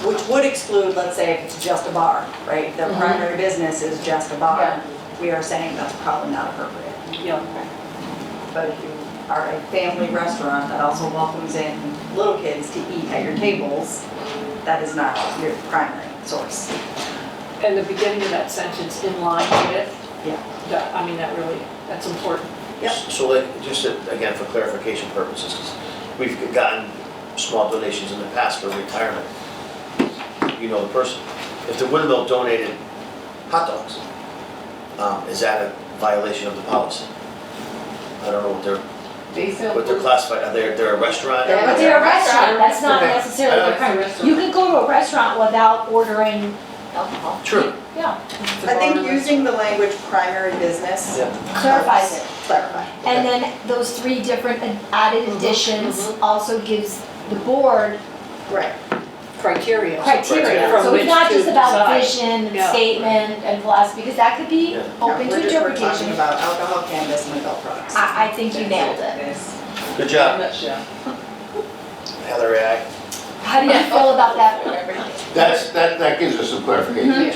Speaker 3: which would exclude, let's say, if it's just a bar, right? Their primary business is just a bar. We are saying that's probably not appropriate.
Speaker 2: Yeah.
Speaker 3: But if you are a family restaurant that also welcomes in little kids to eat at your tables, that is not your primary source.
Speaker 5: And the beginning of that sentence, in line with,
Speaker 3: Yeah.
Speaker 5: that, I mean, that's important.
Speaker 3: Yep.
Speaker 6: So like, just again, for clarification purposes, 'cause we've gotten small donations in the past for retirement. You know the person. If the Windmill donated hot dogs, is that a violation of the policy? I don't know what they're classified, they're a restaurant?
Speaker 3: Yeah,
Speaker 8: But they're a restaurant, that's not
Speaker 6: Okay.
Speaker 8: necessarily their primary. You can go to a restaurant without ordering alcohol.
Speaker 6: True.
Speaker 8: Yeah,
Speaker 3: I think using the language primary business
Speaker 6: Yeah.
Speaker 8: clarifies it.
Speaker 3: clarify.
Speaker 8: And then those three different added additions also gives the board
Speaker 3: Right.
Speaker 5: Criteria.
Speaker 8: criteria.
Speaker 5: From
Speaker 8: So
Speaker 5: which
Speaker 8: it's not
Speaker 5: to
Speaker 8: just about
Speaker 5: decide.
Speaker 8: vision,
Speaker 5: Yeah.
Speaker 8: statement, and philosophy, because that could be
Speaker 6: Yeah.
Speaker 8: open to
Speaker 3: We're talking
Speaker 8: interpretation.
Speaker 3: about alcohol, cannabis, and adult products.
Speaker 8: I think you nailed it.
Speaker 2: Yes.
Speaker 6: Good
Speaker 2: In a
Speaker 6: job,
Speaker 2: nutshell.
Speaker 6: Heather, aye.
Speaker 8: How do you feel about that?
Speaker 4: That gives us some clarification.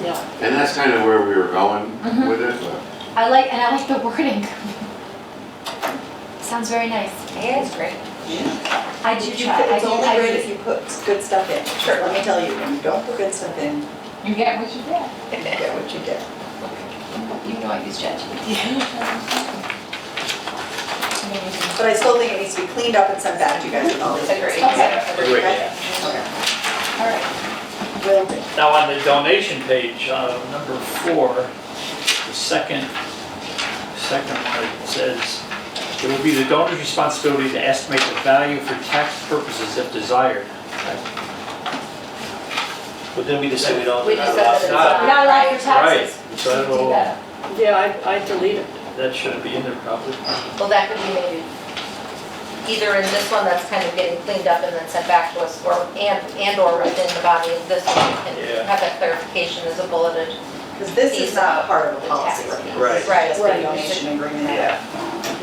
Speaker 5: Yeah.
Speaker 4: And that's kind of where we were going with it, but.
Speaker 8: I like the wording. Sounds very nice.
Speaker 9: Yeah, it's great.
Speaker 8: I do try,
Speaker 3: It's only great if you put good stuff in. Sure, let me tell you, when you don't put good stuff in,
Speaker 7: You get what you get.
Speaker 3: you get what you get.
Speaker 8: You know I use ChatGPT.
Speaker 3: But I still think it needs to be cleaned up and sent back to you guys with all these.
Speaker 9: Agreed.
Speaker 8: Okay.
Speaker 6: Agreed.
Speaker 3: Okay.
Speaker 8: All right.
Speaker 3: Will do.
Speaker 1: Now, on the donation page, number 4, the second one, it says, it will be the donor's responsibility to estimate the value for tax purposes if desired.
Speaker 6: But then we just say we don't.
Speaker 9: We just said that it's
Speaker 1: not-
Speaker 8: We're not allowed for
Speaker 1: Right,
Speaker 8: taxes.
Speaker 1: so I don't
Speaker 8: Do
Speaker 1: know,
Speaker 8: that.
Speaker 5: Yeah, I deleted.
Speaker 1: that shouldn't be in there probably.
Speaker 9: Well, that could be maybe either in this one that's kind of getting cleaned up and then sent back to us, or, and/or within the body of this one,
Speaker 1: Yeah.
Speaker 9: and have that clarification as a bulleted.
Speaker 3: Because this is not part of the policy
Speaker 9: Tax.
Speaker 3: right now. This is
Speaker 1: Right.
Speaker 3: just a
Speaker 9: Right.
Speaker 3: donation agreement.
Speaker 1: Yeah.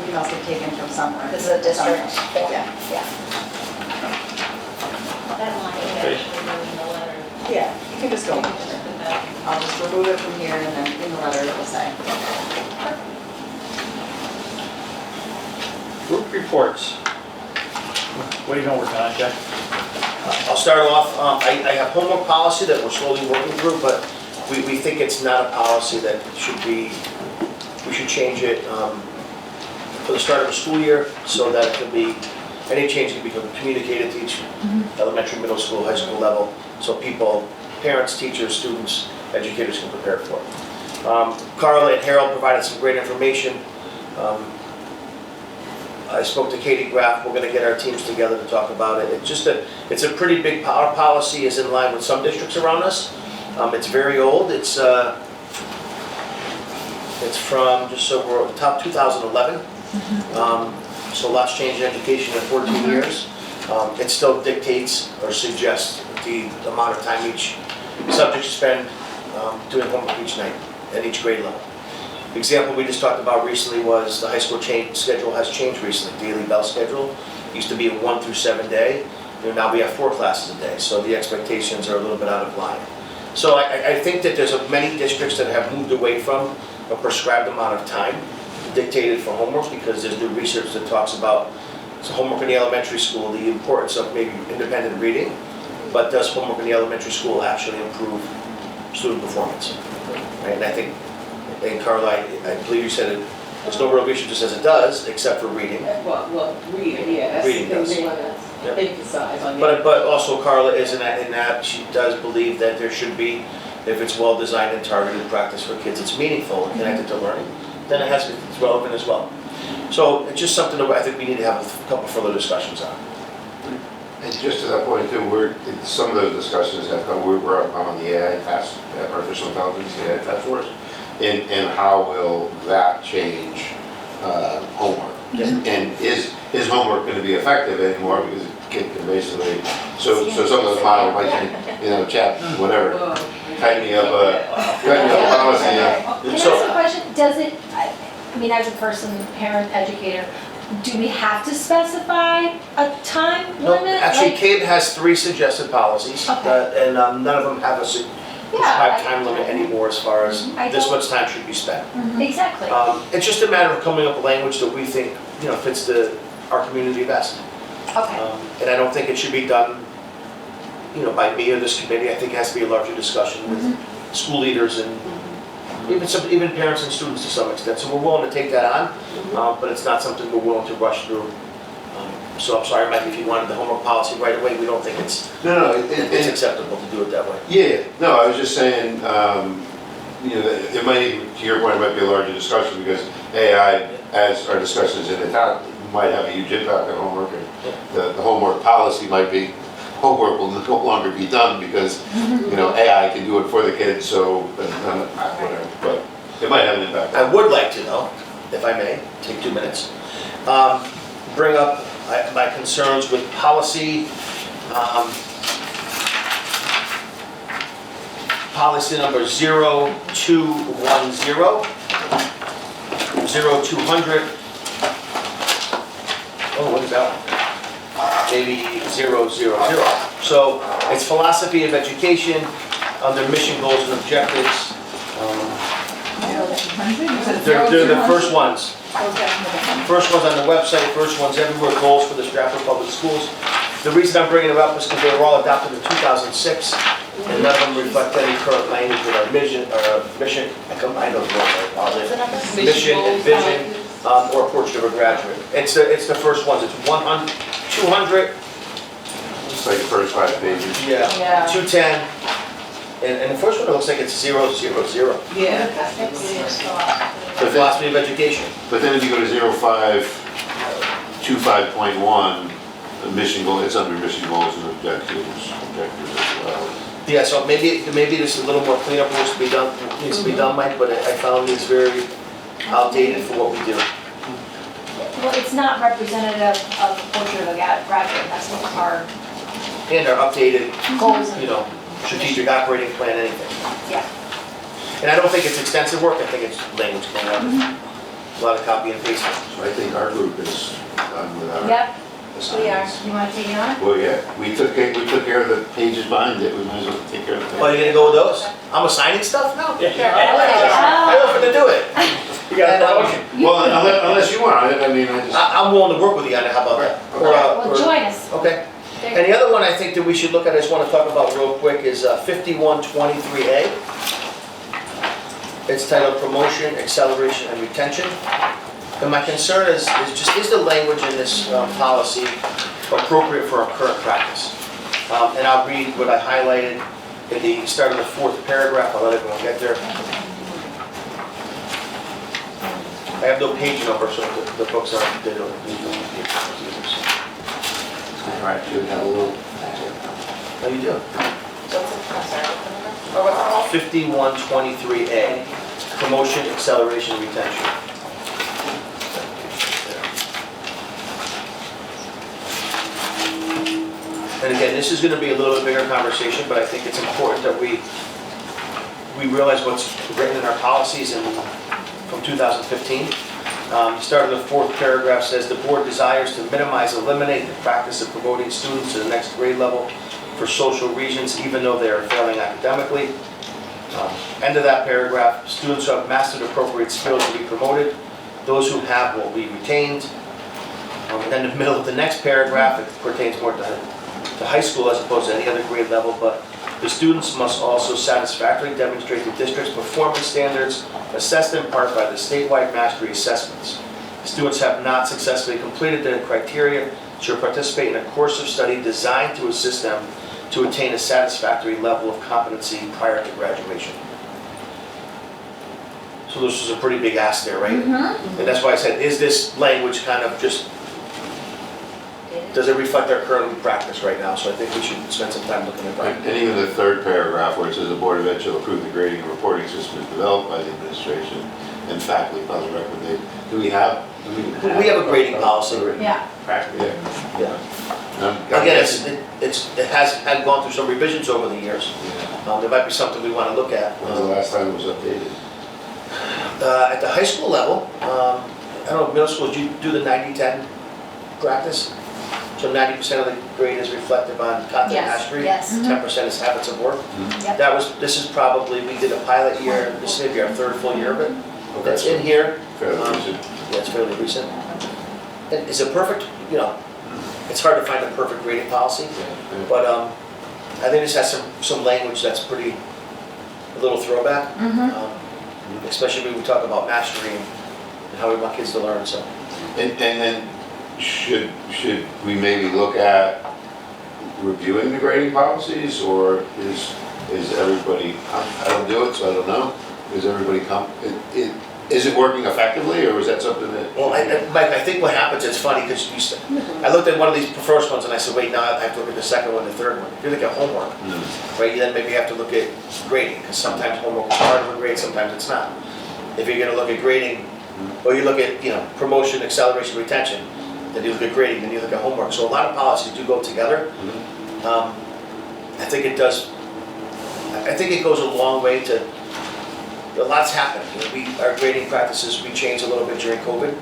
Speaker 3: We must have taken from somewhere.
Speaker 9: This is a district form.
Speaker 3: Yeah.
Speaker 9: Yeah.
Speaker 8: That line.
Speaker 1: Okay.
Speaker 3: Yeah, you can just go. I'll just remove it from here and then in the letter it will say.
Speaker 1: Group reports. What are you gonna work on, Jack?
Speaker 6: I'll start off, I have homework policy that we're slowly working through, but we think it's not a policy that should be, we should change it for the start of the school year so that it can be, any change can be communicated to each elementary, middle school, high school level, so people, parents, teachers, students, educators can prepare for it. Carla and Harold provided some great information. I spoke to Katie Graff, we're gonna get our teams together to talk about it. It's a pretty big, our policy is in line with some districts around us. It's very old, it's from just over top 2011. So lots changed in education in 14 years. It still dictates or suggests the amount of time each subject should spend doing homework each night at each grade level. The example we just talked about recently was the high school schedule has changed recently. Daily bell schedule used to be a 1 through 7 day. Now we have 4 classes a day, so the expectations are a little bit out of line. So I think that there's many districts that have moved away from a prescribed amount of time dictated for homework because there's new research that talks about homework in the elementary school, the importance of maybe independent reading, but does homework in the elementary school actually improve student performance? Right, and I think, and Carla, I believe you said it, there's no real research that says it does, except for reading.
Speaker 2: Well, reading, yeah, that's
Speaker 6: Reading
Speaker 2: the
Speaker 6: does.
Speaker 2: thing we want
Speaker 6: Yep.
Speaker 2: to emphasize on.
Speaker 6: But also Carla is in that she does believe that there should be, if it's well-designed and targeted practice for kids, it's meaningful and connected to learning, then it's relevant as well. So it's just something that I think we need to have a couple further discussions on.
Speaker 4: And just to that point too, some of those discussions have come, we're on the AI task, artificial intelligence, the AI task force. And how will that change homework? And is homework going to be effective anymore because a kid can basically, so some of those models might think, chat, whatever, type me up a policy.
Speaker 8: Can I ask a question? Does it, I mean, as a person, parent, educator, do we have to specify a time
Speaker 6: No,
Speaker 8: limit?
Speaker 6: actually,
Speaker 8: Like-
Speaker 6: CABE has 3 suggested policies,
Speaker 8: Okay.
Speaker 6: and none of them have a
Speaker 8: Yeah,
Speaker 6: time limit anymore as far as
Speaker 8: I
Speaker 6: this
Speaker 8: don't-
Speaker 6: much time should be spent.
Speaker 8: exactly.
Speaker 6: It's just a matter of coming up with language that we think, fits our community best.
Speaker 8: Okay.
Speaker 6: And I don't think it should be done, by me or this committee. I think it has to be a larger discussion with school leaders and even parents and students to some extent. So we're willing to take that on, but it's not something we're willing to rush through. So I'm sorry, Mike, if you wanted the homework policy right away, we don't think it's
Speaker 4: It's
Speaker 6: acceptable to do it that way.
Speaker 4: Yeah, no, I was just saying, it might even, to your point, it might be a larger discussion because AI, as our discussions in the town, might have a huge impact on homework. And the homework policy might be, homework will no longer be done because, AI can do it for the kids, so, whatever, but it might have an impact.
Speaker 6: I would like to know, if I may, take 2 minutes, bring up my concerns with policy, policy number 0210, 0200. Oh, what is that one? Maybe 000. So it's philosophy of education under mission, goals, and objectives. They're the first ones. First one's on the website, first one's everywhere, goals for the Stratford Public Schools. The reason I'm bringing it up is because they were all adopted in 2006, and none of them reflect any current language with our mission, I know the word, I apologize. Mission and vision, or portrait of a graduate. It's the first ones, it's 100, 200,
Speaker 4: It's like the first 5 pages.
Speaker 7: Yeah.
Speaker 6: 210, and the first one, it looks like it's 000.
Speaker 2: Yeah.
Speaker 6: The philosophy of education.
Speaker 4: But then if you go to 0525.1, the mission goal, it's under mission goals and objectives as well.
Speaker 6: Yeah, so maybe there's a little more cleanup needs to be done, Mike, but I found these very outdated for what we do.
Speaker 8: Well, it's not representative of the portrait of a graduate, that's what our
Speaker 6: And our updated,
Speaker 8: goals and.
Speaker 6: strategic operating plan, anything.
Speaker 8: Yeah.
Speaker 6: And I don't think it's extensive work, I think it's language cleanup. A lot of copy and pasting.
Speaker 4: So I think our group is done with our
Speaker 8: Yep, we are.
Speaker 4: assignments.
Speaker 8: You wanna take it on?
Speaker 4: Well, yeah, we took care of the pages behind it, we might as well take care of the.
Speaker 6: Oh, you gonna go with those? I'm assigning stuff now? I
Speaker 8: Oh.
Speaker 6: offered to do it.
Speaker 1: You got a promotion.
Speaker 4: Well, unless you want it, I mean, I just.
Speaker 6: I'm willing to work with you on it, how about that?
Speaker 8: Well, join us.
Speaker 6: Okay.
Speaker 8: There
Speaker 6: And the other one I think that we should look at, I just want to talk about real quick, is 5123A. It's titled Promotion, Acceleration, and Retention. And my concern is the language in this policy appropriate for our current practice? And I'll read what I highlighted in the start of the 4th paragraph, I'll let everyone get there. I have no page number, so the books aren't, they don't need them.
Speaker 4: All right, should have a little.
Speaker 6: How you doing?
Speaker 9: Or what's it called?
Speaker 6: 5123A, Promotion, Acceleration, and Retention. And again, this is going to be a little bit bigger conversation, but I think it's important that we realize what's written in our policies from 2015. Start of the 4th paragraph says, the board desires to minimize, eliminate the practice of promoting students to the next grade level for social reasons, even though they are failing academically. End of that paragraph, students who have mastered appropriate skills will be promoted. Those who have will be retained. And then the middle of the next paragraph, it pertains more to high school as opposed to any other grade level, but the students must also satisfactorily demonstrate the district's performance standards assessed in part by the statewide mastery assessments. Students have not successfully completed the criteria should participate in a course of study designed to assist them to attain a satisfactory level of competency prior to graduation. So this is a pretty big ask there, right?
Speaker 7: Mm-hmm.
Speaker 6: And that's why I said, is this language kind of just, does it reflect our current practice right now? So I think we should spend some time looking at
Speaker 4: And
Speaker 6: that.
Speaker 4: even the third paragraph where it says the Board of Ed shall approve the grading and reporting system is developed by the administration and faculty upon the recommendation. Do we have?
Speaker 6: We have a grading policy.
Speaker 7: Yeah.
Speaker 4: Practically.
Speaker 6: Yeah. Again, it had gone through some revisions over the years. There might be something we want to look at.
Speaker 4: When's the last time it was updated?
Speaker 6: At the high school level, I don't know, middle school, did you do the 90-10 practice? So 90% of the grade is reflective on content
Speaker 8: Yes,
Speaker 6: mastery?
Speaker 8: yes.
Speaker 6: 10% is habits of work?
Speaker 8: Yep.
Speaker 6: This is probably, we did a pilot year, this may be our third full year of it. That's in here.
Speaker 4: Fairly recent.
Speaker 6: Yeah, it's fairly recent. And is it perfect? You know, it's hard to find a perfect grading policy,
Speaker 4: Yeah.
Speaker 6: but I think this has some language that's pretty, a little throwback. Especially when we talk about mastery and how we want kids to learn, so.
Speaker 4: And then should we maybe look at reviewing the grading policies, or is everybody, I don't do it, so I don't know. Is everybody is it working effectively, or is that something that?
Speaker 6: Well, Mike, I think what happens, it's funny, because I looked at one of these first ones and I said, wait, now I have to look at the second one, the third one. If you look at homework, right, you then maybe have to look at grading, because sometimes homework is part of a grade, sometimes it's not. If you're gonna look at grading, or you look at, promotion, acceleration, retention, then you look at grading, then you look at homework. So a lot of policies do go together. I think it does, I think it goes a long way to, a lot's happened. Our grading practices, we changed a little bit during COVID.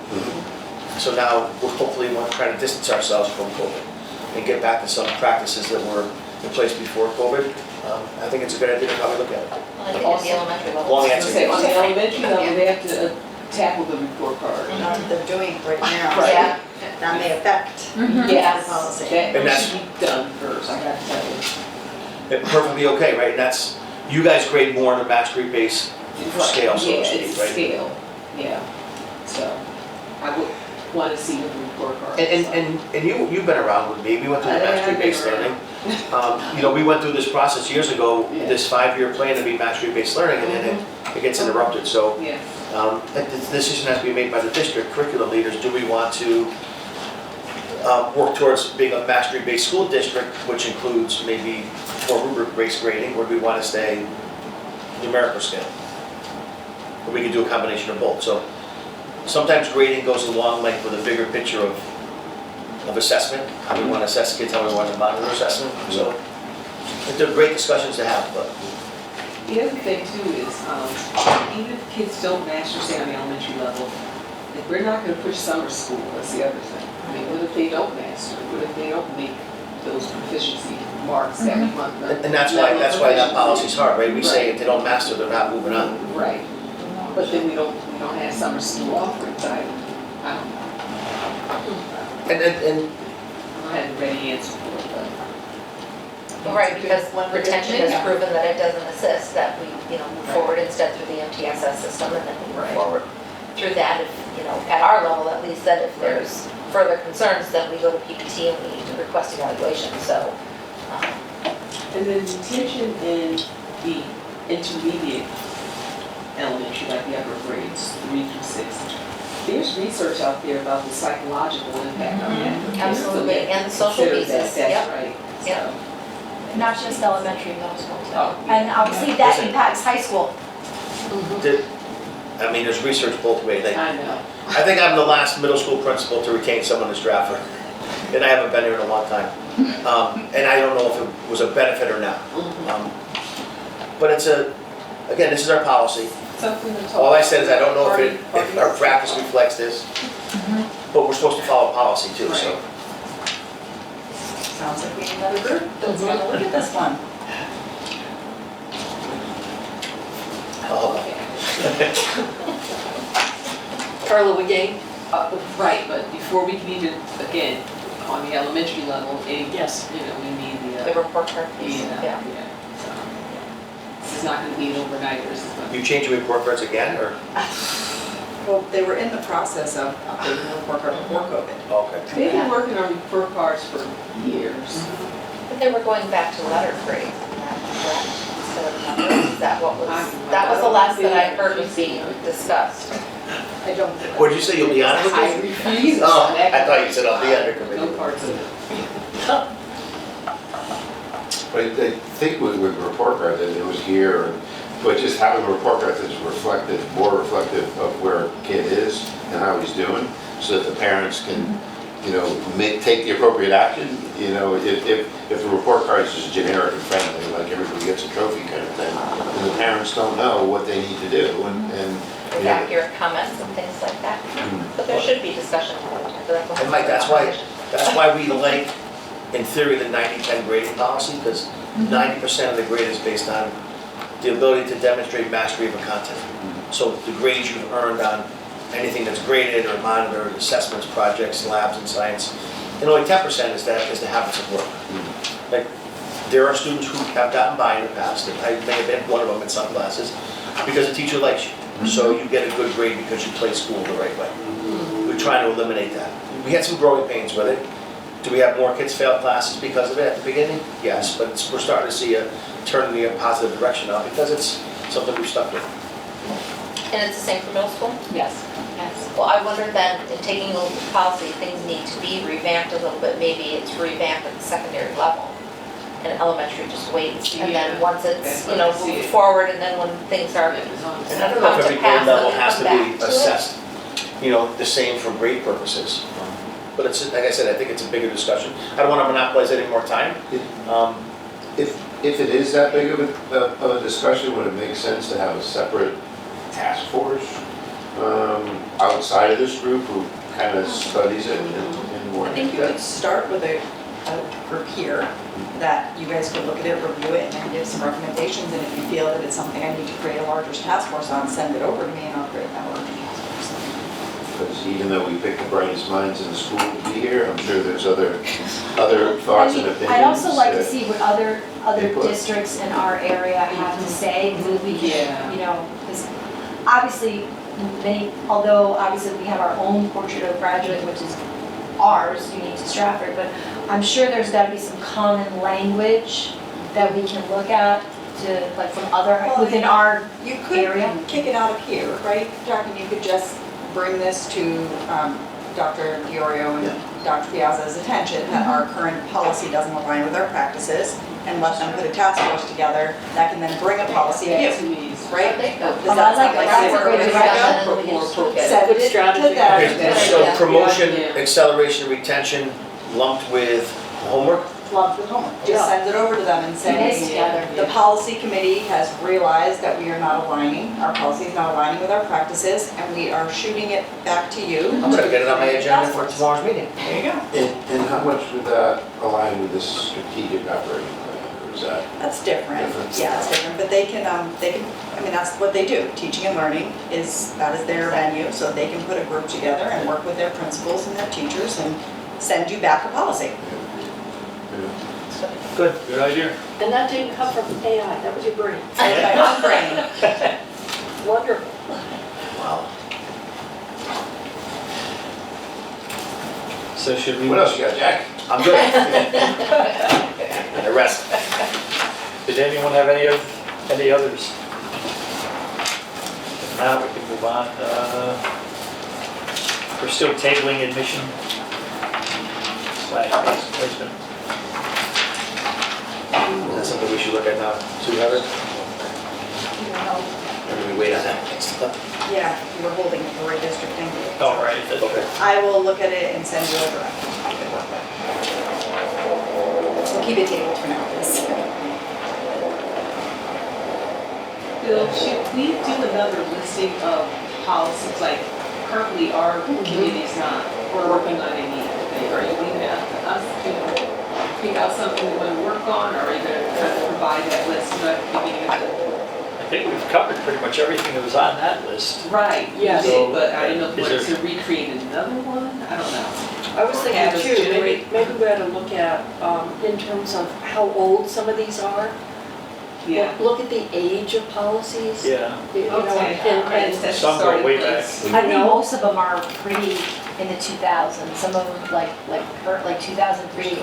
Speaker 6: So now we're hopefully trying to distance ourselves from COVID and get back to some practices that were in place before COVID. I think it's a good idea to probably look at it.
Speaker 9: Well, I think at the elementary level.
Speaker 6: Long
Speaker 2: I was
Speaker 6: answer.
Speaker 2: gonna say, on the elementary level, they have to tackle the report card.
Speaker 3: They're doing it right now.
Speaker 2: Right.
Speaker 8: Yeah.
Speaker 3: That may affect
Speaker 2: Yes,
Speaker 3: the policy.
Speaker 2: that
Speaker 6: And that's-
Speaker 2: should be done first, I gotta tell you.
Speaker 6: It's perfectly okay, right? And that's, you guys grade more on a mastery-based
Speaker 2: Right,
Speaker 6: scale, so to
Speaker 2: yeah,
Speaker 6: speak,
Speaker 2: it's
Speaker 6: right?
Speaker 2: scale, yeah. So, I would wanna see what the report card is.
Speaker 6: And you've been around with me, we went through the
Speaker 2: I have
Speaker 6: mastery-based
Speaker 2: been
Speaker 6: learning. We went through this process years ago,
Speaker 2: Yeah.
Speaker 6: this 5-year plan to be mastery-based learning, and then it gets interrupted, so.
Speaker 2: Yeah,
Speaker 6: The decision has to be made by the district curriculum leaders. Do we want to work towards being a mastery-based school district, which includes maybe more rubric-based grading, or do we want to stay numerical scale? Or we could do a combination of both. So sometimes grading goes a long length with a bigger picture of assessment, how we want to assess kids, how we want to monitor assessment. So they're great discussions to have, but
Speaker 2: the other thing too is, even if kids don't master, say on the elementary level, if we're not gonna push summer school, that's the other thing. I mean, what if they don't master, what if they don't make those proficiency marks every month?
Speaker 6: and that's why that policy's hard, right? We say if they don't master, they're not moving on.
Speaker 2: Right, but then we don't have summer school offerings either. I don't know.
Speaker 6: And
Speaker 2: I don't have a ready answer for it, but.
Speaker 9: Right, because retention has proven that it doesn't assist, that we, move forward instead through the MTSS system and then we move
Speaker 2: Right.
Speaker 9: forward through that. If, at our level at least, that if there's further concerns, then we go to PPT and we need to request evaluation, so.
Speaker 2: And then retention in the intermediate elementary, like the upper grades, 3 through 6. There's research out there about the psychological impact on that.
Speaker 9: Absolutely, and the social
Speaker 2: Consider that,
Speaker 9: pieces, yep.
Speaker 2: That's right.
Speaker 9: Yep.
Speaker 8: Not just elementary, middle school too.
Speaker 2: Oh,
Speaker 8: And obviously that impacts high school.
Speaker 6: There's research both ways.
Speaker 2: I know.
Speaker 6: I think I'm the last middle school principal to retain someone as Stratford, and I haven't been here in a long time. And I don't know if it was a benefit or not. But again, this is our policy.
Speaker 2: Something to talk.
Speaker 6: All I said is I don't know if
Speaker 2: Party-
Speaker 6: our practice reflects this, but we're supposed to follow policy too, so.
Speaker 2: Right.
Speaker 3: Sounds like we need another group that's gonna look at this one.
Speaker 5: Carla, we game?
Speaker 2: Right, but before we can even, again, on the elementary level,
Speaker 5: Yes.
Speaker 2: we need
Speaker 9: The report card piece, yeah.
Speaker 2: So, this is not gonna be an overnighter, this is gonna
Speaker 6: You change your report cards again, or?
Speaker 3: Well, they were in the process of updating the report card before COVID.
Speaker 6: Okay.
Speaker 2: They've been working on report cards for years.
Speaker 9: But they were going back to letter grade, correct? Instead of numbers. Is that what was, that was the last that I heard was being discussed.
Speaker 3: I don't.
Speaker 6: What did you say, you'll be on it with
Speaker 2: I
Speaker 6: me?
Speaker 2: refuse.
Speaker 6: Oh, I thought you said I'll be under
Speaker 2: No
Speaker 6: committee.
Speaker 2: parts of it.
Speaker 4: But I think with report card that it was here, but just having a report card that's reflective, more reflective of where a kid is and how he's doing, so that the parents can, you know, take the appropriate action. You know, if the report card is just generic and friendly, like everybody gets a trophy kind of thing, and the parents don't know what they need to do, and
Speaker 9: With
Speaker 4: you know,
Speaker 9: accurate comments and things like that. But there should be discussion.
Speaker 6: And Mike, that's why we like, in theory, the 90-10 grading policy, because 90% of the grade is based on the ability to demonstrate mastery of a content. So the grades you've earned on anything that's graded or monitored, assessments, projects, labs, and science, and only 10% is the habits of work. Like, there are students who have gotten by in the past, and I may have been one of them in some classes, because the teacher likes you. So you get a good grade because you play school the right way. We're trying to eliminate that. We had some growing pains with it. Do we have more kids fail classes because of it at the beginning? Yes, but we're starting to see a turn in a positive direction now because it's something we've stuck with.
Speaker 9: And it's the same for middle school?
Speaker 2: Yes.
Speaker 9: Yes. Well, I wonder then, in taking a look at policy, things need to be revamped a little bit. Maybe it's revamped at the secondary level. And elementary just waits. And then
Speaker 2: Yeah,
Speaker 9: once it's,
Speaker 2: that's
Speaker 9: you know,
Speaker 2: what I see
Speaker 9: moved
Speaker 2: it.
Speaker 9: forward and then when things are,
Speaker 2: It was on.
Speaker 6: And I don't know if every grade level has to be assessed, you know, the same for grade purposes. But it's, like I said, I think it's a bigger discussion. I don't want to monopolize any more time.
Speaker 4: if it is that big of a discussion, would it make sense to have a separate task force outside of this group who kind of studies it in more
Speaker 3: I think you could start with a group here that you guys could look at it, review it, and then give some recommendations. And if you feel that it's something I need to create a larger task force on, send it over to me and I'll create that larger task force.
Speaker 4: Because even though we pick the brightest minds in the school to be here, I'm sure there's other thoughts and opinions.
Speaker 8: I'd also like to
Speaker 4: that-
Speaker 8: see what other
Speaker 4: Input.
Speaker 8: districts in our area have to say, because we
Speaker 2: Yeah.
Speaker 8: can, you know, because obviously, although obviously we have our own portrait of graduate, which is ours, unique to Stratford, but I'm sure there's got to be some common language that we can look at to, like, from other,
Speaker 3: Well,
Speaker 8: within our
Speaker 3: You could
Speaker 8: area.
Speaker 3: kick it out of here, right, Jack, and you could just bring this to Dr. Diorio and Dr. Piazza's attention, that our current policy doesn't align with our practices, and let them put a task force together that can then bring a policy to
Speaker 2: Yeah,
Speaker 3: you,
Speaker 2: to me, it's-
Speaker 3: right?
Speaker 9: There you go.
Speaker 3: Does that sound like
Speaker 8: That's a
Speaker 3: we're
Speaker 8: great
Speaker 3: good to
Speaker 8: direction.
Speaker 3: go?
Speaker 9: And then we can just look at it.
Speaker 3: Send it
Speaker 5: strategy.
Speaker 3: to them.
Speaker 6: Okay,
Speaker 9: Good
Speaker 6: so
Speaker 9: idea.
Speaker 6: promotion,
Speaker 2: Yeah.
Speaker 6: acceleration, retention lumped with homework?
Speaker 3: Lumped with homework. Just send it over to them and
Speaker 8: Nice
Speaker 3: say,
Speaker 8: together.
Speaker 3: the policy committee has realized that we are not aligning, our policy is not aligning with our practices, and we are shooting it back to you.
Speaker 6: I'm gonna get it on my agenda for tomorrow's meeting.
Speaker 3: There you go.
Speaker 4: And how much would that align with this strategic operating plan, or is that?
Speaker 3: That's different.
Speaker 4: Different.
Speaker 3: Yeah, it's different, but they can, I mean, that's what they do. Teaching and learning that is their venue, so they can put a group together and work with their principals and their teachers and send you back a policy.
Speaker 6: Good.
Speaker 1: Good idea.
Speaker 5: And that didn't come from AI, that was your brain.
Speaker 3: That's my own brain.
Speaker 5: Wonderful.
Speaker 6: Wow.
Speaker 1: So should we?
Speaker 4: What else you got, Jack?
Speaker 6: I'm good. The rest.
Speaker 1: Did anyone have any others? Now we can move on. We're still tabling admission / placement.
Speaker 6: Is that something we should look at now, too, Heather? Or do we wait on that next time?
Speaker 3: Yeah, you were holding it for redistricting.
Speaker 1: All right.
Speaker 6: Okay.
Speaker 3: I will look at it and send you a direct. We'll keep it tabled for now, please.
Speaker 2: Bill, should we do another listing of policies, like currently our committee's not working on anything? Are you leaving it up to us to pick out something we want to work on, or are you going to kind of provide that list at the beginning of the?
Speaker 1: I think we've covered pretty much everything that was on that list.
Speaker 2: Right, yeah,
Speaker 1: So,
Speaker 2: but I don't know if
Speaker 1: is
Speaker 2: we want
Speaker 1: there-
Speaker 2: to recreate another one, I don't know.
Speaker 5: I was thinking
Speaker 2: Have us
Speaker 5: too,
Speaker 2: generate-
Speaker 5: maybe we ought to look at, in terms of how old some of these are.
Speaker 2: Yeah.
Speaker 5: Look at the age of policies.
Speaker 1: Yeah,
Speaker 5: You know,
Speaker 2: Okay.
Speaker 5: and
Speaker 2: That's
Speaker 1: Some go
Speaker 2: starting
Speaker 1: way
Speaker 2: place.
Speaker 8: I think most of them are pretty in the 2000s, some of them like 2003.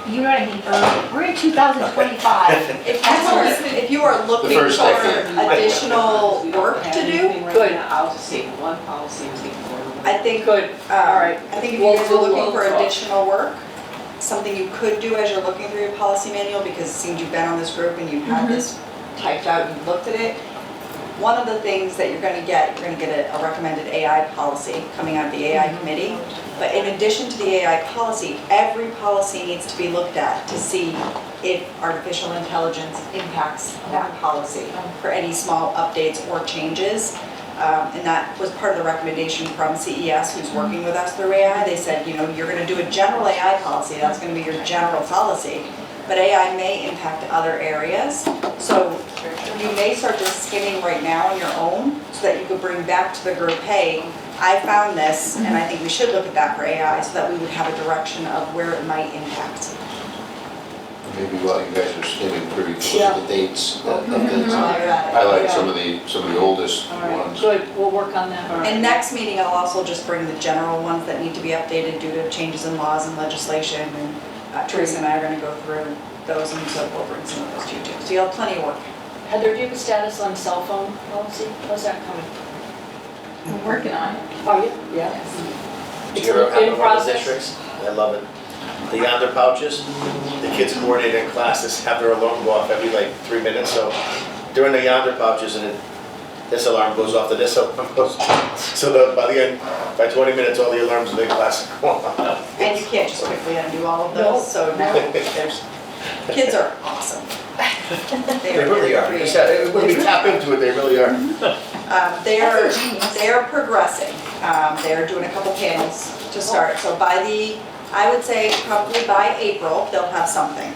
Speaker 8: You know what I mean, early, we're in 2025.
Speaker 3: If you are looking
Speaker 4: The first
Speaker 3: for
Speaker 4: decade.
Speaker 3: additional
Speaker 2: We don't
Speaker 3: work
Speaker 2: have
Speaker 3: to do,
Speaker 2: anything right
Speaker 5: Good.
Speaker 2: now. I'll just take one policy and take forward.
Speaker 3: I think,
Speaker 5: good, all right.
Speaker 3: I think if you
Speaker 5: We'll-
Speaker 3: guys are
Speaker 5: we'll
Speaker 3: looking for
Speaker 2: look.
Speaker 3: additional work, something you could do as you're looking through your policy manual, because it seems you've been on this group and you've had this typed out, you've looked at it. One of the things that you're gonna get a recommended AI policy coming out of the AI committee. But in addition to the AI policy, every policy needs to be looked at to see if artificial intelligence impacts that policy for any small updates or changes. And that was part of the recommendation from CES, who's working with us through AI. They said, you know, you're gonna do a general AI policy, that's gonna be your general policy. But AI may impact other areas. So you may start just skimming right now on your own so that you could bring back to the group, hey, I found this and I think we should look at that for AI so that we would have a direction of where it might impact.
Speaker 4: Maybe while you guys are skimming through, look
Speaker 5: Yeah.
Speaker 4: at the dates,
Speaker 3: While you're at it.
Speaker 4: highlight
Speaker 5: Yeah.
Speaker 4: some of the oldest
Speaker 5: All right,
Speaker 4: ones.
Speaker 5: good, we'll work on that.
Speaker 3: And next meeting, I'll also just bring the general ones that need to be updated due to changes in laws and legislation. And Teresa and I are gonna go through those and so we'll bring some of those to you too. So you'll have plenty of work.
Speaker 5: Heather, do you have a status on cell phone policy? How's that coming?
Speaker 7: We're working on it.
Speaker 5: Are you? Yeah.
Speaker 6: Do
Speaker 5: It's
Speaker 6: you ever have
Speaker 5: in
Speaker 6: one of the
Speaker 5: process?
Speaker 6: districts? I love it. The yonder pouches, the kids coordinated in classes have their alarm go off every like 3 minutes, so during the yonder pouches and this alarm goes off, this alarm goes off. So by the end, by 20 minutes, all the alarms in the class go off.
Speaker 3: And you can't just quickly undo all of
Speaker 5: No.
Speaker 3: those, so now there's, kids are awesome.
Speaker 6: They really are. When we tap into it, they really are.
Speaker 3: They are progressing. They're doing a couple panels to start. So I would say probably by April, they'll have something.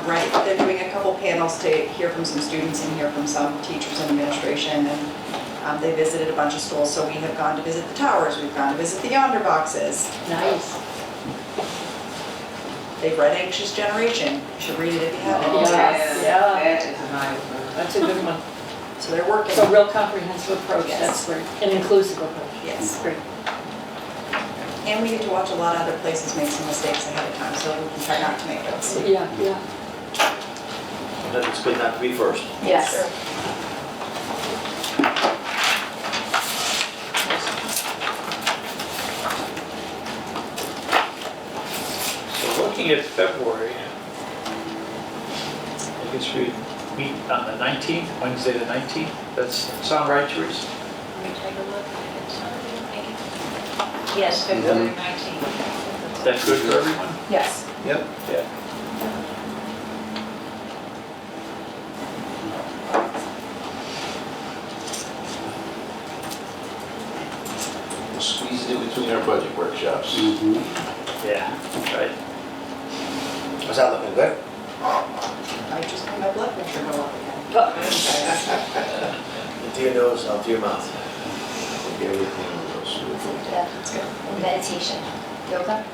Speaker 3: Right, they're doing a couple panels to hear from some students and hear from some teachers and administration. And they visited a bunch of schools. So we have gone to visit the towers, we've gone to visit the yonder boxes.
Speaker 5: Nice.
Speaker 3: They've read Anxious Generation. You should read it if you haven't.
Speaker 5: Yes. Yeah.
Speaker 2: That is an eye-opener.
Speaker 5: That's a good one.
Speaker 3: So they're working.
Speaker 5: It's a real comprehensive approach,
Speaker 3: Yes.
Speaker 5: that's great. An inclusive approach.
Speaker 3: Yes.
Speaker 5: Great.
Speaker 3: And we get to watch a lot of other places make some mistakes ahead of time, so we can try not to make those.
Speaker 5: Yeah, yeah.
Speaker 6: Sometimes it's good not to be first.
Speaker 8: Yes.
Speaker 1: so looking at February, I guess we meet on the 19th, Wednesday the 19th. That's sound right, Teresa?
Speaker 8: Let me take a look. Yes, February 19th.
Speaker 1: Is that good for everyone?
Speaker 7: Yes.
Speaker 6: Yep.
Speaker 1: Yeah.
Speaker 4: We'll squeeze it in between our budget workshops.
Speaker 1: Yeah, right.
Speaker 6: How's that looking good?
Speaker 3: I just made my blood pressure go up again.
Speaker 6: Into your nose, out to your mouth.
Speaker 4: Get everything on those.
Speaker 3: That's good.
Speaker 8: Meditation. Yoga?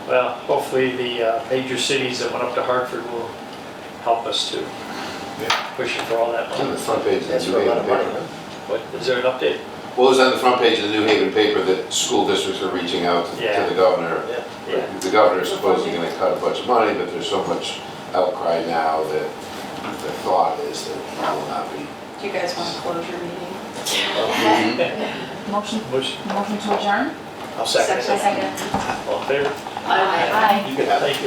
Speaker 1: Well, hopefully the major cities that went up to Hartford will help us to push it for all that
Speaker 4: It's on
Speaker 1: money.
Speaker 4: the front page of
Speaker 6: That's
Speaker 4: the
Speaker 6: for
Speaker 4: New
Speaker 6: a lot
Speaker 4: Haven
Speaker 6: of money,
Speaker 4: paper.
Speaker 6: huh?
Speaker 1: What, is there an update?
Speaker 4: Well, it was on the front page of the New Haven paper that school districts are reaching out to
Speaker 1: Yeah.
Speaker 4: the governor.
Speaker 6: Yeah.
Speaker 1: Yeah.
Speaker 4: The governor's supposedly gonna cut a bunch of money, but there's so much outcry now that the thought is that it will not be.
Speaker 3: Do you guys want to close your meeting?
Speaker 7: Motion,
Speaker 1: Motion,
Speaker 7: motion to adjourn?
Speaker 6: I'll second it.
Speaker 8: Second.
Speaker 1: all in favor?
Speaker 8: Aye.
Speaker 6: You can have it.
Speaker 1: Thank you.